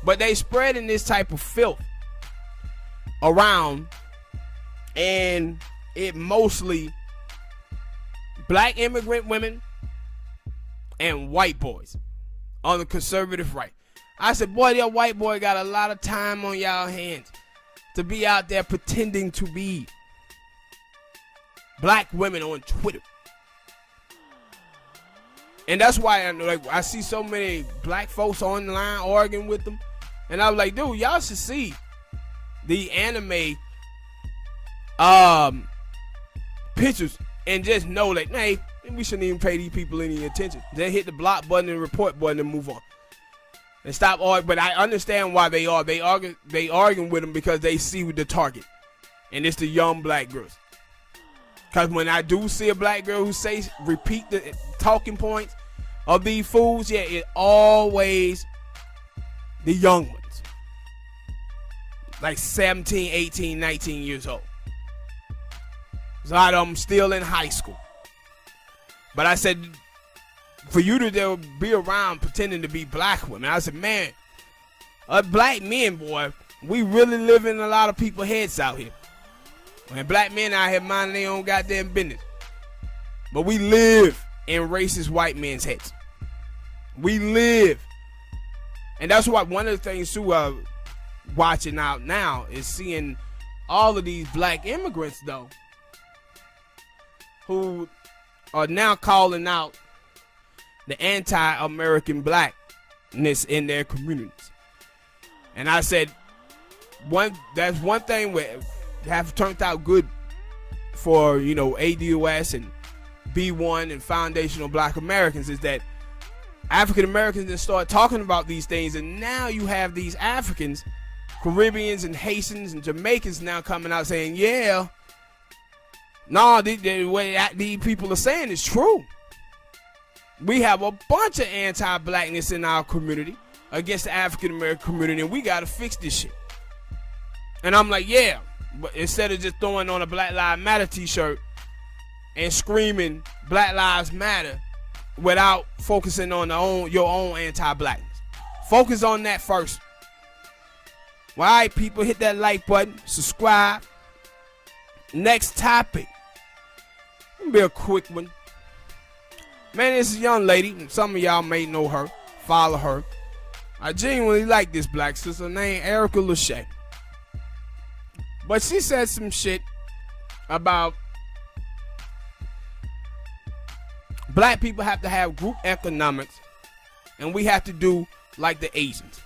But they spreading this type of filth around, and it mostly black immigrant women and white boys on the conservative right. I said, boy, that white boy got a lot of time on y'all hands to be out there pretending to be black women on Twitter. And that's why I see so many black folks online arguing with them. And I was like, dude, y'all should see the anime pictures and just know that, hey, we shouldn't even pay these people any attention. Then hit the block button and report button and move on. And stop arguing. But I understand why they are. They arguing with them because they see the target. And it's the young black girls. Because when I do see a black girl who repeat the talking points of these fools, yeah, it always the young ones. Like 17, 18, 19 years old. A lot of them still in high school. But I said, for you to be around pretending to be black women, I said, man, black men, boy, we really live in a lot of people's heads out here. And black men out here minding their own goddamn business. But we live in racist white men's heads. We live. And that's why one of the things too, watching out now is seeing all of these black immigrants though, who are now calling out the anti-American blackness in their communities. And I said, that's one thing where have turned out good for, ADOS and B1 and foundational black Americans is that African Americans then start talking about these things, and now you have these Africans, Caribbeans and Haitians and Jamaicans now coming out saying, yeah, no, the way these people are saying is true. We have a bunch of anti-blackness in our community against the African American community, and we got to fix this shit. And I'm like, yeah, but instead of just throwing on a Black Lives Matter t-shirt and screaming Black Lives Matter without focusing on your own anti-blackness. Focus on that first. Well, all right, people, hit that like button, subscribe. Next topic. It'll be a quick one. Man, this is a young lady, and some of y'all may know her, follow her. I genuinely like this black sister named Erica Lachey. But she said some shit about black people have to have group economics, and we have to do like the Asians.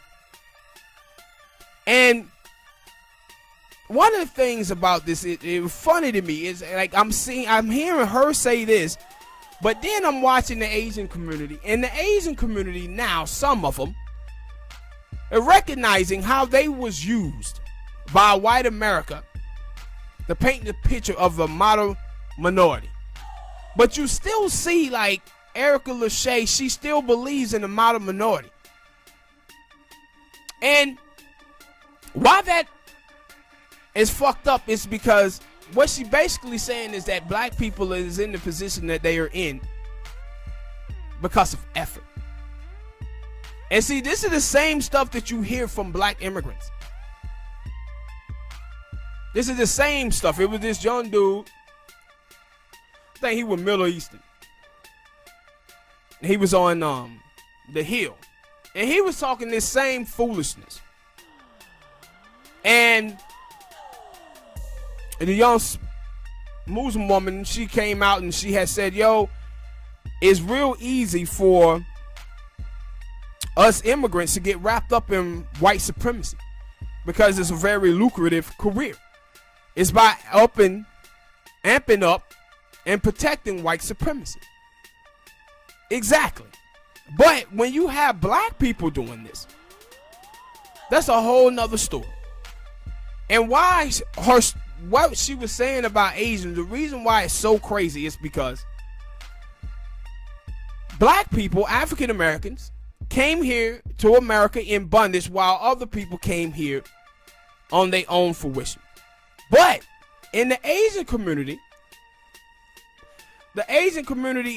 And one of the things about this, it was funny to me, is like I'm hearing her say this, but then I'm watching the Asian community, and the Asian community now, some of them, are recognizing how they was used by white America to paint the picture of a model minority. But you still see, like, Erica Lachey, she still believes in the model minority. And why that is fucked up is because what she basically saying is that black people is in the position that they are in because of effort. And see, this is the same stuff that you hear from black immigrants. This is the same stuff. It was this young dude, I think he was Middle Eastern. He was on the Hill. And he was talking this same foolishness. And the young Muslim woman, she came out and she had said, yo, it's real easy for us immigrants to get wrapped up in white supremacy because it's a very lucrative career. It's by amping up and protecting white supremacy. Exactly. But when you have black people doing this, that's a whole nother story. And what she was saying about Asians, the reason why it's so crazy is because black people, African Americans, came here to America in bondage while other people came here on their own fruition. But in the Asian community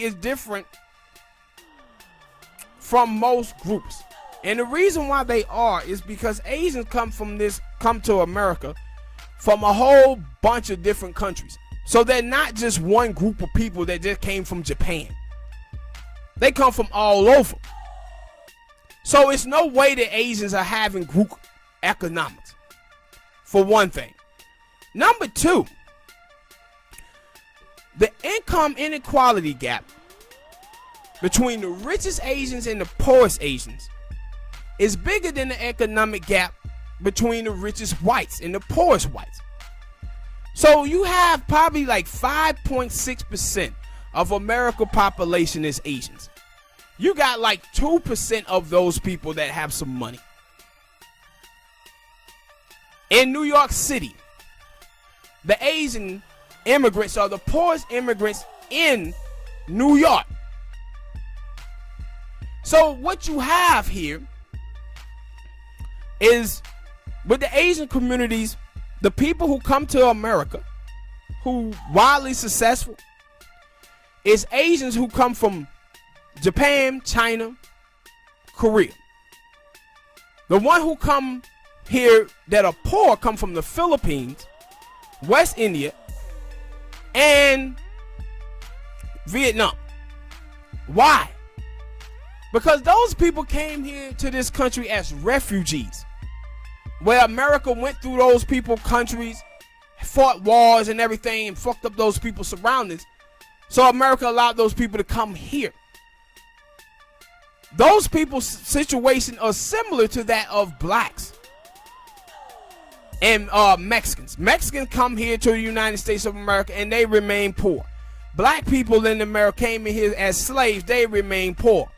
is different from most groups. And the reason why they are is because Asians come to America from a whole bunch of different countries. So they're not just one group of people that just came from Japan. They come from all over. So it's no way that Asians are having group economics, for one thing. Number two, the income inequality gap between the richest Asians and the poorest Asians is bigger than the economic gap between the richest whites and the poorest whites. So you have probably like 5.6% of American population is Asians. You got like 2% of those people that have some money. In New York City, the Asian immigrants are the poorest immigrants in New York. So what you have here is, with the Asian communities, the people who come to America, who wildly successful, is Asians who come from Japan, China, Korea. The one who come here that are poor come from the Philippines, West India, and Vietnam. Why? Because those people came here to this country as refugees, where America went through those people's countries, fought wars and everything, and fucked up those people's surroundings. So America allowed those people to come here. Those people's situation are similar to that of blacks and Mexicans. Mexicans come here to the United States of America and they remain poor. Black people in America came in here as slaves, they remain poor.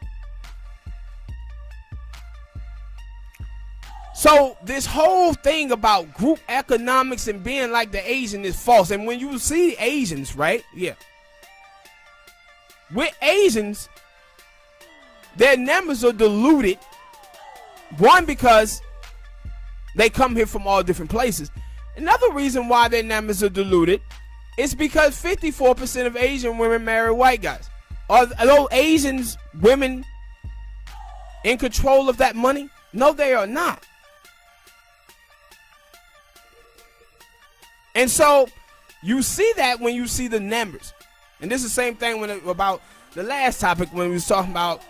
So this whole thing about group economics and being like the Asian is false. And when you see Asians, right? Yeah. With Asians, their numbers are diluted. One, because they come here from all different places. Another reason why their numbers are diluted is because 54% of Asian women marry white guys. Are those Asians women in control of that money? No, they are not. And so you see that when you see the numbers. And this is the same thing about the last topic when we was talking about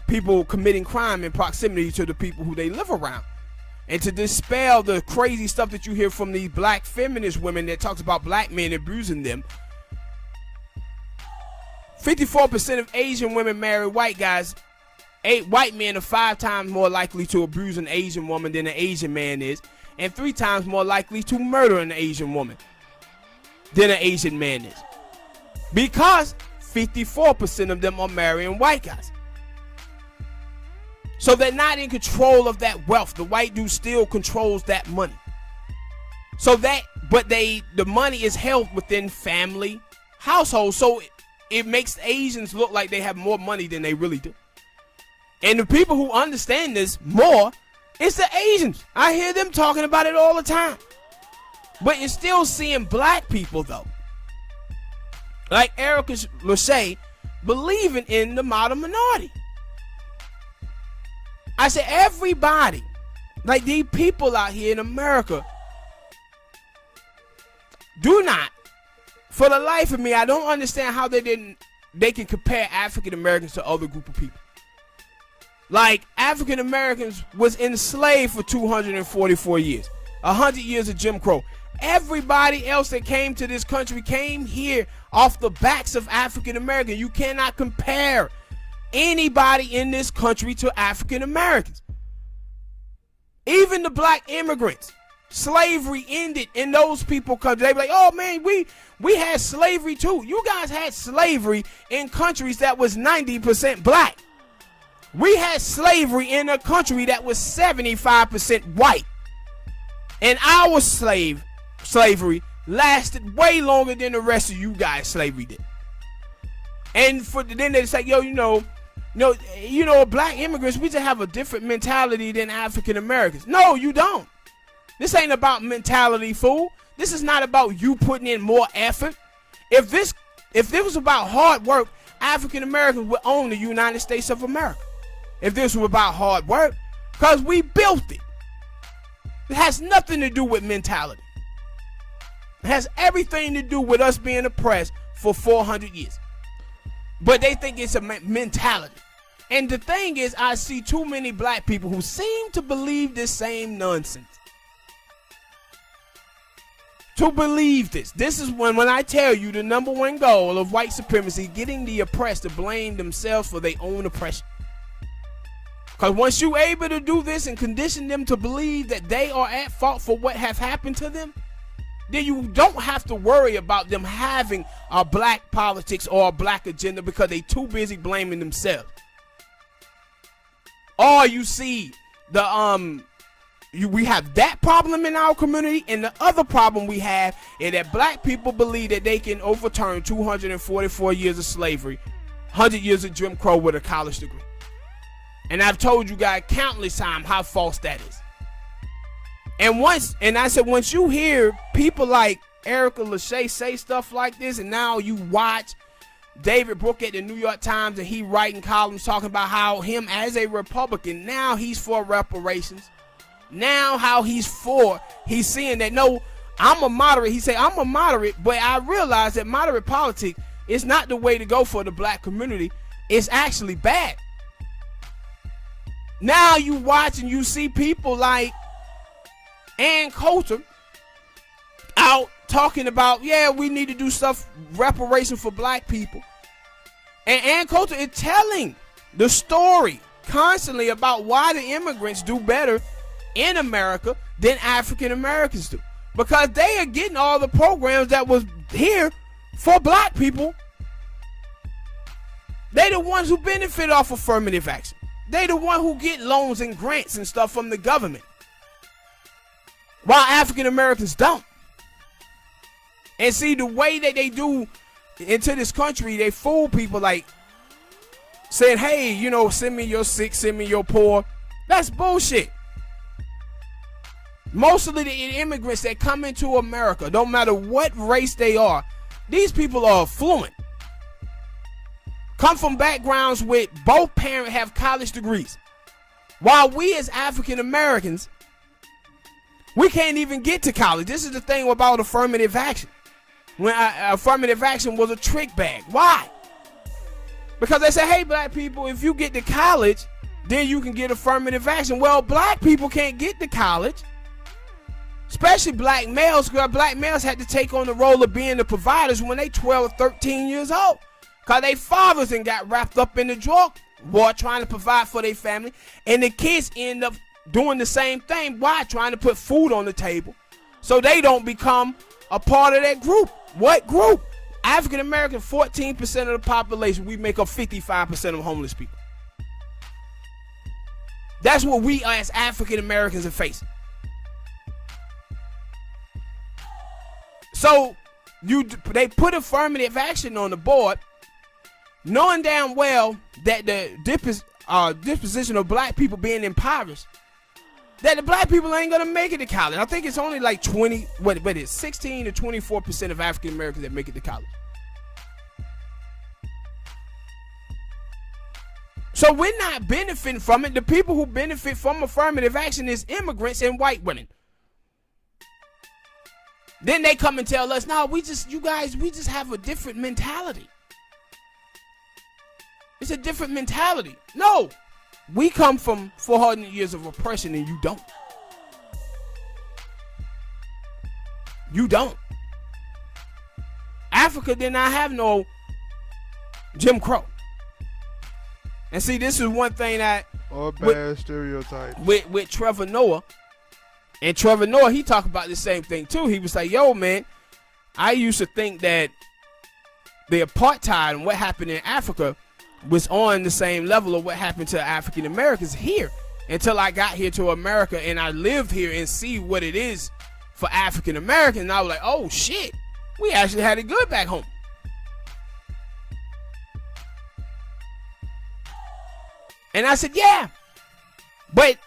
people committing crime in proximity to the people who they live around. And to dispel the crazy stuff that you hear from these black feminist women that talks about black men abusing them. 54% of Asian women marry white guys. White men are 5 times more likely to abuse an Asian woman than an Asian man is, and 3 times more likely to murder an Asian woman than an Asian man is. Because 54% of them are marrying white guys. So they're not in control of that wealth. The white dude still controls that money. But the money is held within family households. So it makes Asians look like they have more money than they really do. And the people who understand this more, it's the Asians. I hear them talking about it all the time. But you're still seeing black people, though, like Erica Lachey, believing in the model minority. I said everybody, like these people out here in America, do not, for the life of me, I don't understand how they can compare African Americans to other group of people. Like African Americans was enslaved for 244 years, 100 years of Jim Crow. Everybody else that came to this country came here off the backs of African Americans. You cannot compare anybody in this country to African Americans. Even the black immigrants, slavery ended in those people countries. They be like, oh man, we had slavery too. You guys had slavery in countries that was 90% black. We had slavery in a country that was 75% white. And our slavery lasted way longer than the rest of you guys' slavery did. And then they say, black immigrants, we just have a different mentality than African Americans. No, you don't. This ain't about mentality, fool. This is not about you putting in more effort. If this was about hard work, African Americans would own the United States of America. If this was about hard work, because we built it. It has nothing to do with mentality. It has everything to do with us being oppressed for 400 years. But they think it's a mentality. And the thing is, I see too many black people who seem to believe this same nonsense. To believe this. This is when I tell you the number one goal of white supremacy, getting the oppressed to blame themselves for their own oppression. Because once you're able to do this and condition them to believe that they are at fault for what has happened to them, then you don't have to worry about them having a black politics or a black agenda because they too busy blaming themselves. Or you see we have that problem in our community, and the other problem we have is that black people believe that they can overturn 244 years of slavery, 100 years of Jim Crow with a college degree. And I've told you guys countless times how false that is. And I said, once you hear people like Erica Lachey say stuff like this, and now you watch David Brooke at the New York Times, and he writing columns talking about how him as a Republican, now he's for reparations. Now how he's seeing that, no, I'm a moderate. He said, I'm a moderate, but I realize that moderate politics is not the way to go for the black community. It's actually bad. Now you watch and you see people like Ann Coulter out talking about, yeah, we need to do stuff, reparation for black people. And Ann Coulter is telling the story constantly about why the immigrants do better in America than African Americans do. Because they are getting all the programs that was here for black people. They the ones who benefit off affirmative action. They the one who get loans and grants and stuff from the government, while African Americans don't. And see, the way that they do into this country, they fool people like saying, hey, you know, send me your sick, send me your poor. That's bullshit. Most of the immigrants that come into America, don't matter what race they are, these people are affluent. Come from backgrounds with both parents have college degrees. While we as African Americans, we can't even get to college. This is the thing about affirmative action. When affirmative action was a trick bag. Why? Because they say, hey, black people, if you get to college, then you can get affirmative action. Well, black people can't get to college. Especially black males, because black males had to take on the role of being the providers when they 12 or 13 years old. Because they fathers and got wrapped up in the drug war trying to provide for their family. And the kids end up doing the same thing. Why? Trying to put food on the table so they don't become a part of that group. What group? African American, 14% of the population. We make up 55% of homeless people. That's what we as African Americans are facing. So they put affirmative action on the board, knowing damn well that the disposition of black people being impoverished, that the black people ain't gonna make it to college. I think it's only like 16 to 24% of African Americans that make it to college. So we're not benefiting from it. The people who benefit from affirmative action is immigrants and white women. Then they come and tell us, no, we just have a different mentality. It's a different mentality. No, we come from 400 years of oppression and you don't. You don't. Africa did not have no Jim Crow. And see, this is one thing that or bad stereotypes with Trevor Noah. And Trevor Noah, he talked about the same thing too. He was like, yo, man, I used to think that the apartheid and what happened in Africa was on the same level of what happened to African Americans here, until I got here to America and I lived here and see what it is for African Americans. And I was like, oh shit, we actually had it good back home. And I said, yeah, but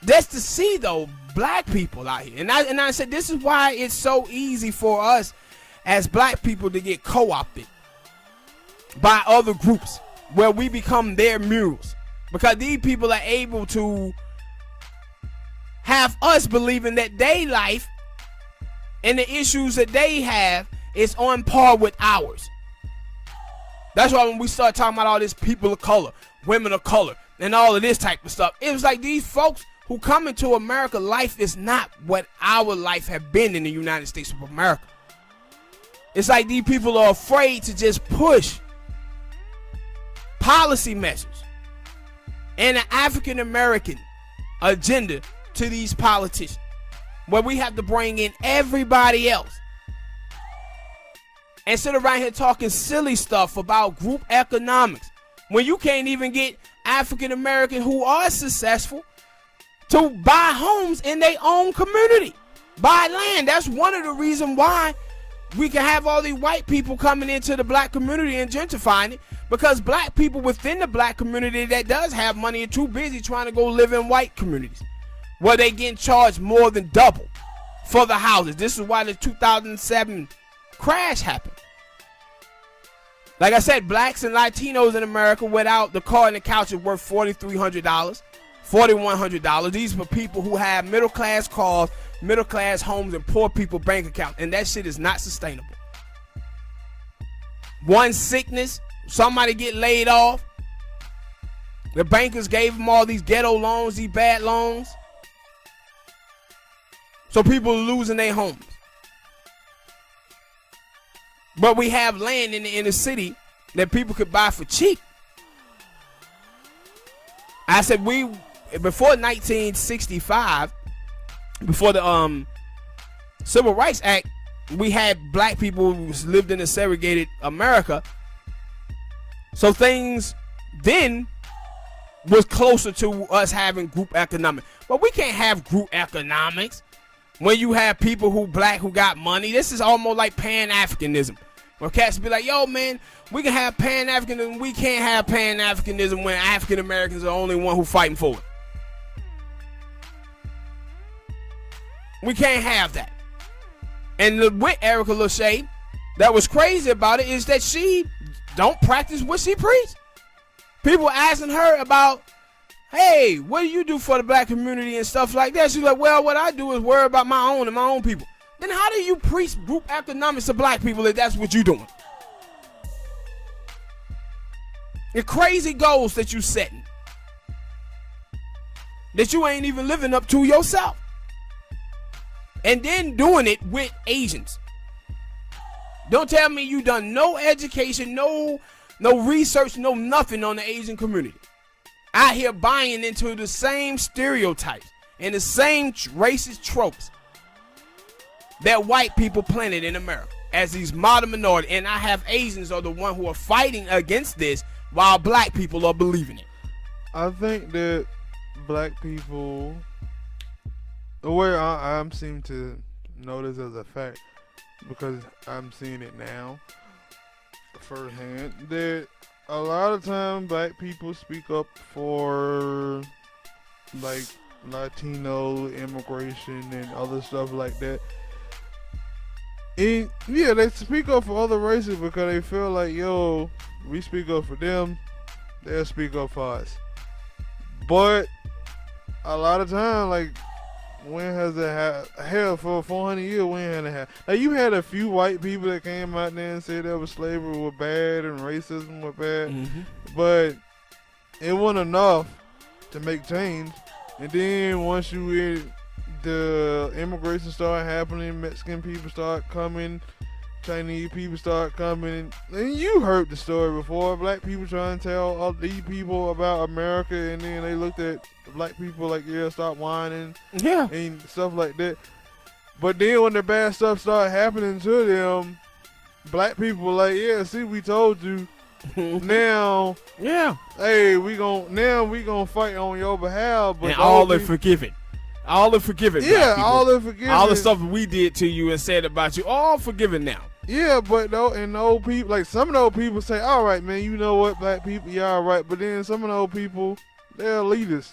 that's to see though black people out here. And I said, this is why it's so easy for us as black people to get co-opted by other groups where we become their mules, because these people are able to have us believing that their life and the issues that they have is on par with ours. That's why when we start talking about all this people of color, women of color, and all of this type of stuff. It was like these folks who come into America, life is not what our life have been in the United States of America. It's like these people are afraid to just push policy measures and an African American agenda to these politicians, where we have to bring in everybody else and sit around here talking silly stuff about group economics when you can't even get African American who are successful to buy homes in their own community, buy land. That's one of the reasons why we can have all these white people coming into the black community and gentrifying it, because black people within the black community that does have money are too busy trying to go live in white communities where they getting charged more than double for the houses. This is why the 2007 crash happened. Like I said, blacks and Latinos in America without the car and the couch is worth $4,300, $4,100. These are people who have middle class cars, middle class homes, and poor people bank accounts, and that shit is not sustainable. One sickness, somebody get laid off, the bankers gave them all these ghetto loans, these bad loans, so people are losing their homes. But we have land in the inner city that people could buy for cheap. I said before 1965, before the Civil Rights Act, we had black people who lived in a segregated America. So things then was closer to us having group economics. But we can't have group economics when you have people who black who got money. This is almost like Pan-Africanism. Where cats be like, yo, man, we can have Pan-Africanism. We can't have Pan-Africanism when African Americans are the only one who fighting for it. We can't have that. And with Erica Lachey, that was crazy about it is that she don't practice what she preached. People asking her about, hey, what do you do for the black community and stuff like that? She's like, well, what I do is worry about my own and my own people. Then how do you preach group economics to black people if that's what you're doing? The crazy goals that you setting that you ain't even living up to yourself. And then doing it with Asians. Don't tell me you done no education, no research, no nothing on the Asian community. Out here buying into the same stereotypes and the same racist tropes that white people planted in America as these modern minority. And I have Asians are the one who are fighting against this while black people are believing it. I think that black people, the way I'm seem to notice as a fact, because I'm seeing it now firsthand, that a lot of time black people speak up for like Latino immigration and other stuff like that. And yeah, they speak up for other races because they feel like, yo, we speak up for them, they'll speak up for us. But a lot of time, like, when has it hell for 400 years? When had it happened? Now you had a few white people that came out there and said that slavery was bad and racism was bad, but it wasn't enough to make change. And then once the immigration started happening, Mexican people start coming, Chinese people start coming, and you heard the story before. Black people trying to tell all these people about America, and then they looked at black people like, yeah, stop whining, and stuff like that. But then when the bad stuff started happening to them, black people were like, yeah, see, we told you. Now, hey, we gonna fight on your behalf. But and all are forgiven. All are forgiven. Yeah, all are forgiven. All the stuff we did to you and said about you, all forgiven now. Yeah, but and the old people, like some of the old people say, all right, man, you know what, black people, yeah, all right. But then some of the old people, they're elitists.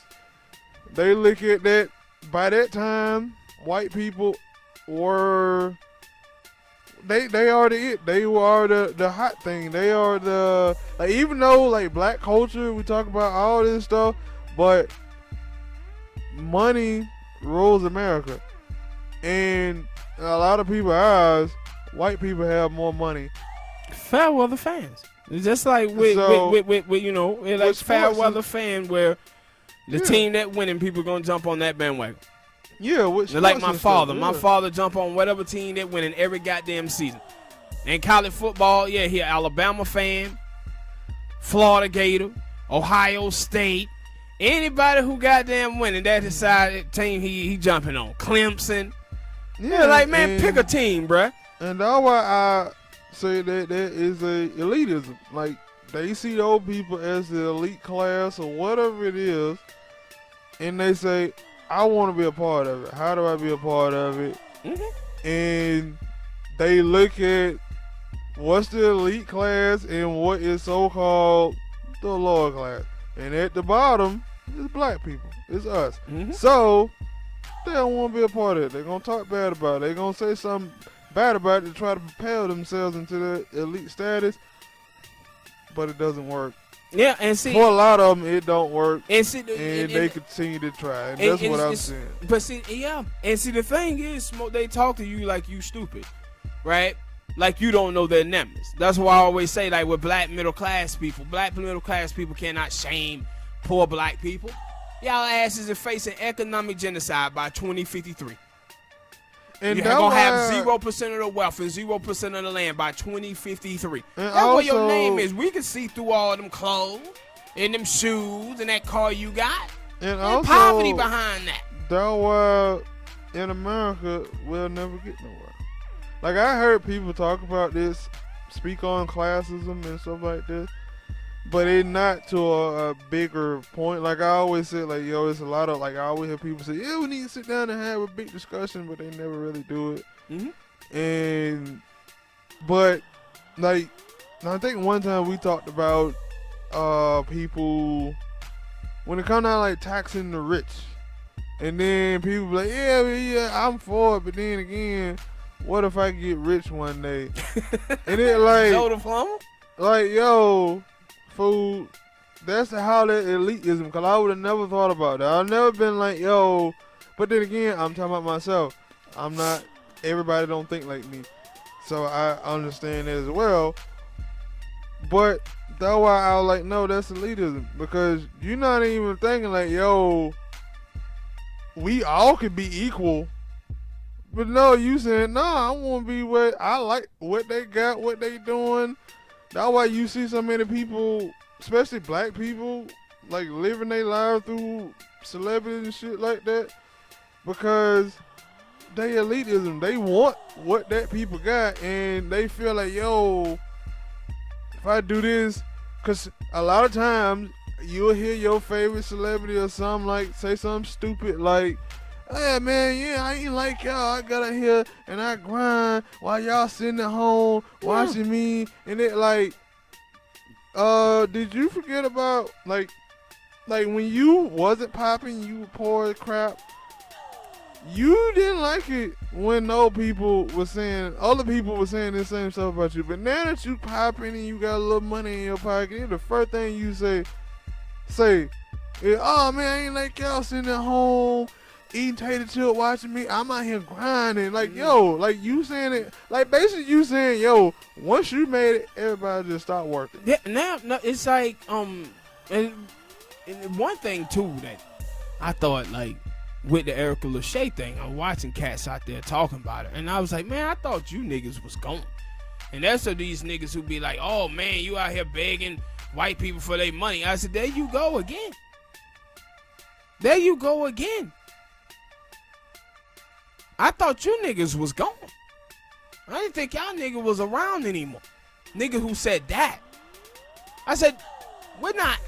They look at that. By that time, white people were, they are the it. They are the hot thing. They are the, like, even though like black culture, we talk about all this stuff, but money rules America. And a lot of people's eyes, white people have more money. Fair weather fans. It's just like with you know, like fair weather fan where the team that winning, people gonna jump on that bandwagon. Yeah, like my father. My father jump on whatever team that winning every goddamn season. And college football, yeah, he an Alabama fan, Florida Gator, Ohio State. Anybody who goddamn winning, that decided team he jumping on. Clemson. Yeah, like, man, pick a team, bruh. And that's why I say that there is a elitism. Like, they see the old people as the elite class or whatever it is, and they say, I want to be a part of it. How do I be a part of it? Mm-hmm. And they look at what's the elite class and what is so-called the lower class. And at the bottom is black people. It's us. Mm-hmm. So they don't want to be a part of it. They're going to talk bad about it. They're going to say something bad about it to try to propel themselves into the elite status. But it doesn't work. Yeah, and see, for a lot of them, it don't work, and see, they continue to try, and that's what I'm saying. But see, yeah, and see, the thing is, Smoke, they talk to you like you stupid, right? Like you don't know their numbers. That's why I always say, like with black middle class people cannot shame poor black people. Y'all asses are facing economic genocide by 2053. And you're gonna have 0% of the wealth and 0% of the land by 2053. That's what your name is. We can see through all them clothes and them shoes and that car you got. And also, poverty behind that. That's why in America we'll never get nowhere. Like I heard people talk about this, speak on classism and stuff like this, but it's not to a bigger point. Like I always say, like, yo, it's a lot of, like, I always hear people say, yeah, we need to sit down and have a big discussion, but they never really do it. Mm-hmm. But like, I think one time we talked about people when it comes down like taxing the rich, and then people be like, yeah, I'm for it, but then again, what if I get rich one day? And it like, yo, food, that's how that elitism, because I would have never thought about that. I've never been like, yo, but then again, I'm talking about myself. I'm not, everybody don't think like me. So I understand that as well. But that's why I was like, no, that's elitism. Because you're not even thinking like, yo, we all could be equal. But no, you saying, no, I want to be what I like, what they got, what they doing. That's why you see so many people, especially black people, like living their lives through celebrities and shit like that, because they elitism. They want what that people got, and they feel like, yo, if I do this, because a lot of times you'll hear your favorite celebrity or something like say something stupid like, hey man, yeah, I ain't like y'all. I got out here and I grind while y'all sitting at home watching me. And it like, did you forget about like when you wasn't popping, you were poor as crap. You didn't like it when other people were saying the same stuff about you. But now that you popping and you got a little money in your pocket, the first thing you say, is, oh man, I ain't like y'all sitting at home eating tater chip watching me. I'm out here grinding. Like, yo, like you saying it, like basically you saying, yo, once you made it, everybody just stop working. Yeah, now it's like, and one thing too that I thought, like, with the Erica Lachey thing, I'm watching cats out there talking about it, and I was like, man, I thought you niggas was gone. And that's of these niggas who be like, oh man, you out here begging white people for their money. I said, there you go again. There you go again. I thought you niggas was gone. I didn't think y'all niggas was around anymore. Nigga who said that. I said, we're not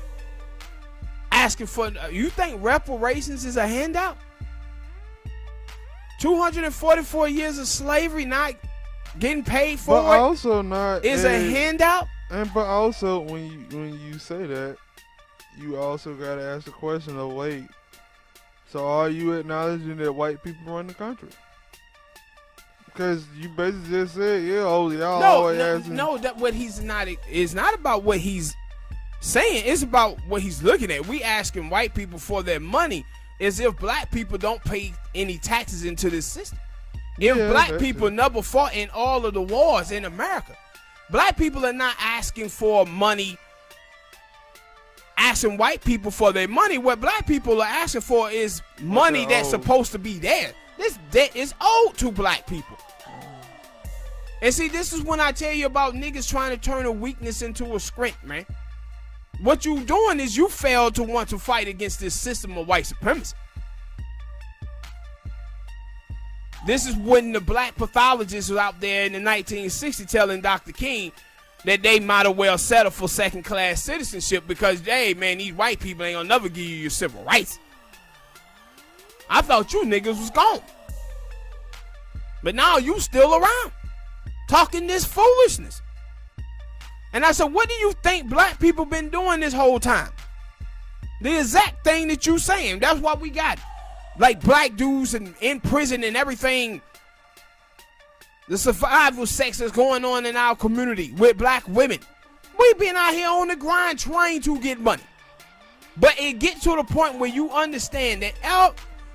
asking for, you think reparations is a handout? 244 years of slavery, not getting paid for but it, also not is a handout? But also, when you say that, you also got to ask the question of, wait, so are you acknowledging that white people run the country? Because you basically just said, yeah, oh, y'all always asking. No, that what he's not, it's not about what he's saying. It's about what he's looking at. We asking white people for their money as if black people don't pay any taxes into this system. If black people never fought in all of the wars in America, Black people are not asking for money, asking white people for their money. What black people are asking for is money that's supposed to be there. This debt is owed to black people. And see, this is when I tell you about niggas trying to turn a weakness into a strength, man. What you doing is you fail to want to fight against this system of white supremacy. This is when the black pathologists were out there in the 1960s telling Dr. King that they might as well settle for second-class citizenship because, hey, man, these white people ain't gonna never give you your civil rights. I thought you niggas was gone. But now you still around talking this foolishness. And I said, what do you think black people been doing this whole time? The exact thing that you saying. That's why we got like black dudes in prison and everything. The survival sex that's going on in our community with black women. We been out here on the grind trying to get money. But it gets to the point where you understand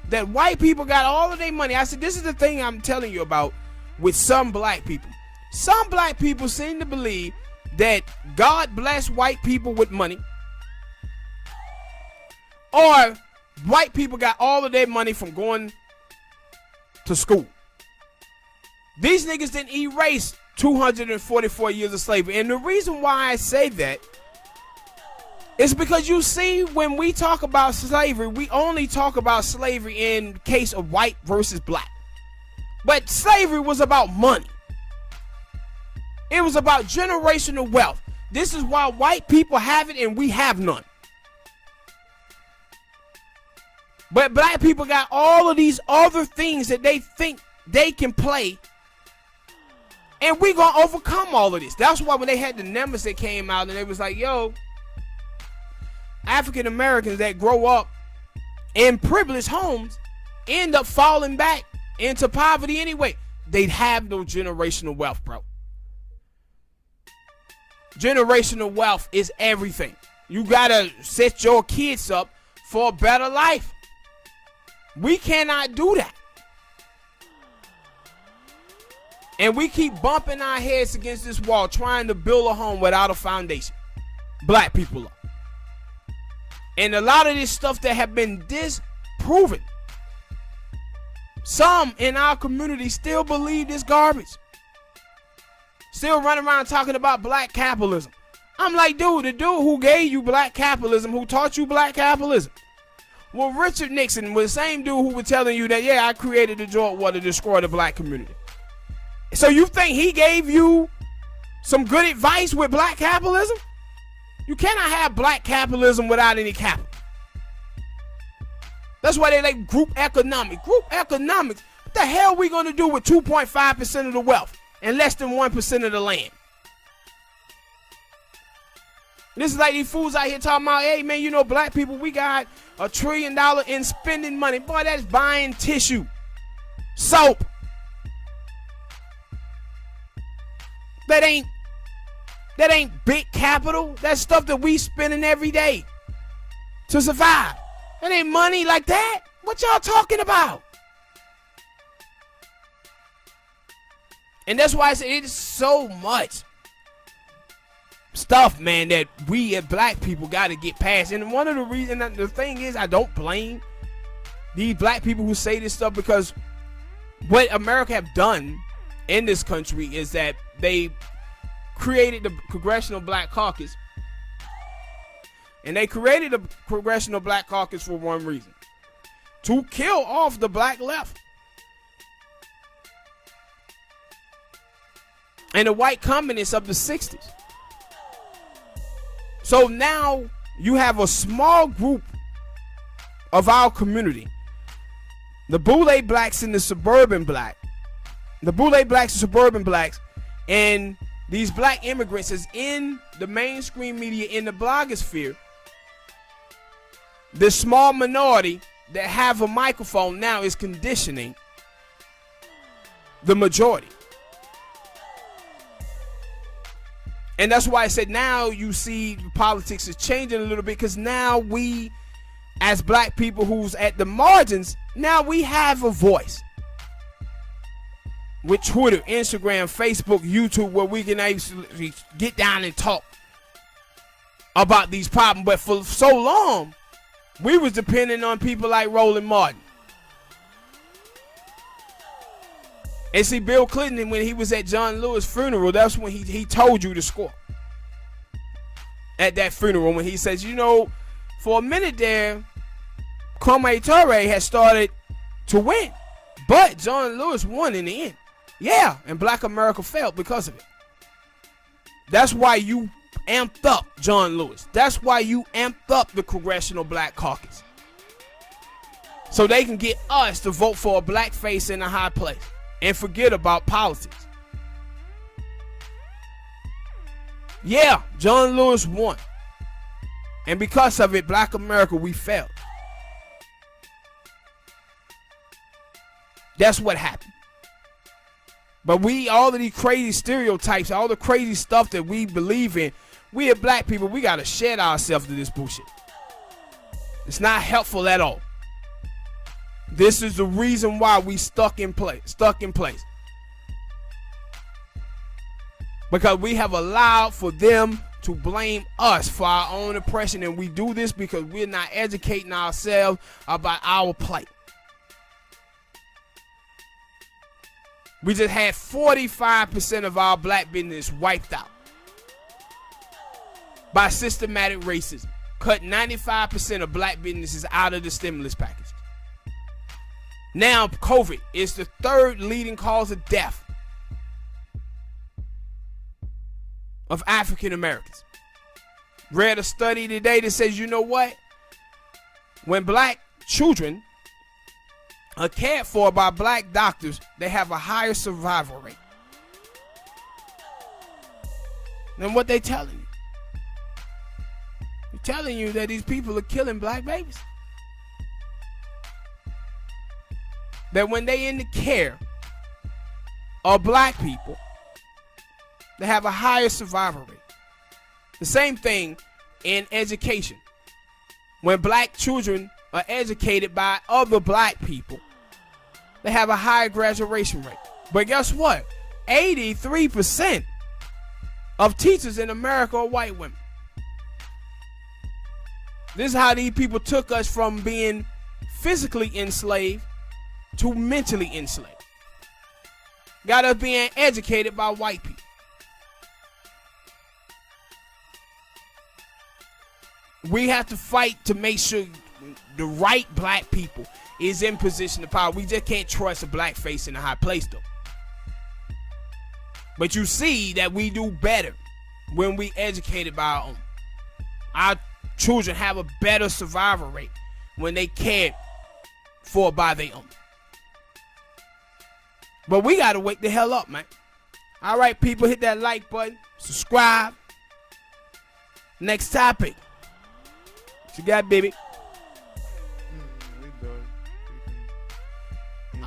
that white people got all of their money. I said, this is the thing I'm telling you about with some black people. Some black people seem to believe that God bless white people with money, or white people got all of their money from going to school. These niggas didn't erase 244 years of slavery. And the reason why I say that is because you see, when we talk about slavery, we only talk about slavery in case of white versus black. But slavery was about money. It was about generational wealth. This is why white people have it and we have none. But black people got all of these other things that they think they can play. And we gonna overcome all of this. That's why when they had the numbers that came out and it was like, yo, African Americans that grow up in privileged homes end up falling back into poverty anyway. They'd have no generational wealth, bro. Generational wealth is everything. You gotta set your kids up for a better life. We cannot do that. And we keep bumping our heads against this wall trying to build a home without a foundation. Black people are. And a lot of this stuff that have been disproven. Some in our community still believe this garbage. Still running around talking about black capitalism. I'm like, dude, the dude who gave you black capitalism, who taught you black capitalism, well, Richard Nixon was the same dude who was telling you that, yeah, I created the joint war to destroy the black community. So you think he gave you some good advice with black capitalism? You cannot have black capitalism without any capital. That's why they like group economics. Group economics, what the hell are we going to do with 2.5% of the wealth and less than 1% of the land? This is like these fools out here talking about, hey, man, you know, black people, we got $1 trillion in spending money. Boy, that's buying tissue, soap. That ain't big capital. That's stuff that we spending every day to survive. That ain't money like that. What y'all talking about? And that's why I say it is so much stuff, man, that we as black people got to get past. And one of the reasons, the thing is, I don't blame these black people who say this stuff, because what America have done in this country is that they created the Congressional Black Caucus. And they created the Congressional Black Caucus for one reason: to kill off the black left. And the white communists of the 60s. So now you have a small group of our community, the Boule blacks and the suburban black, the Boule blacks and suburban blacks, and these black immigrants is in the mainstream media, in the blogosphere. The small minority that have a microphone now is conditioning the majority. And that's why I said now you see politics is changing a little bit, because now we, as black people who's at the margins, now we have a voice. with Twitter, Instagram, Facebook, YouTube, where we can actually get down and talk about these problems. But for so long, we was depending on people like Roland Martin. And see, Bill Clinton, when he was at John Lewis' funeral, that's when he told you to score. At that funeral, when he says, you know, for a minute there, Kwame Ture had started to win. But John Lewis won in the end. Yeah, and Black America failed because of it. That's why you amped up John Lewis. That's why you amped up the Congressional Black Caucus. So they can get us to vote for a black face in a high place and forget about politics. Yeah, John Lewis won. And because of it, Black America, we failed. That's what happened. But all of these crazy stereotypes, all the crazy stuff that we believe in, we as black people, we got to shed ourselves to this bullshit. It's not helpful at all. This is the reason why we stuck in place. Because we have allowed for them to blame us for our own oppression, and we do this because we're not educating ourselves about our plight. We just had 45% of our black business wiped out by systematic racism. Cut 95% of black businesses out of the stimulus packages. Now, COVID is the third leading cause of death of African Americans. Read a study today that says, you know what? When black children are cared for by black doctors, they have a higher survival rate than what they're telling you. They're telling you that these people are killing black babies. That when they in the care of black people, they have a higher survival rate. The same thing in education. When black children are educated by other black people, they have a higher graduation rate. But guess what? 83% of teachers in America are white women. This is how these people took us from being physically enslaved to mentally enslaved. Got us being educated by white people. We have to fight to make sure the right black people is in position of power. We just can't trust a black face in a high place, though. But you see that we do better when we educated by our own. Our children have a better survival rate when they cared for by their own. But we got to wake the hell up, man. All right, people, hit that like button. Subscribe. Next topic. What you got, baby?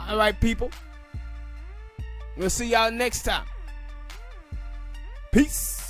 All right, people. We'll see y'all next time. Peace.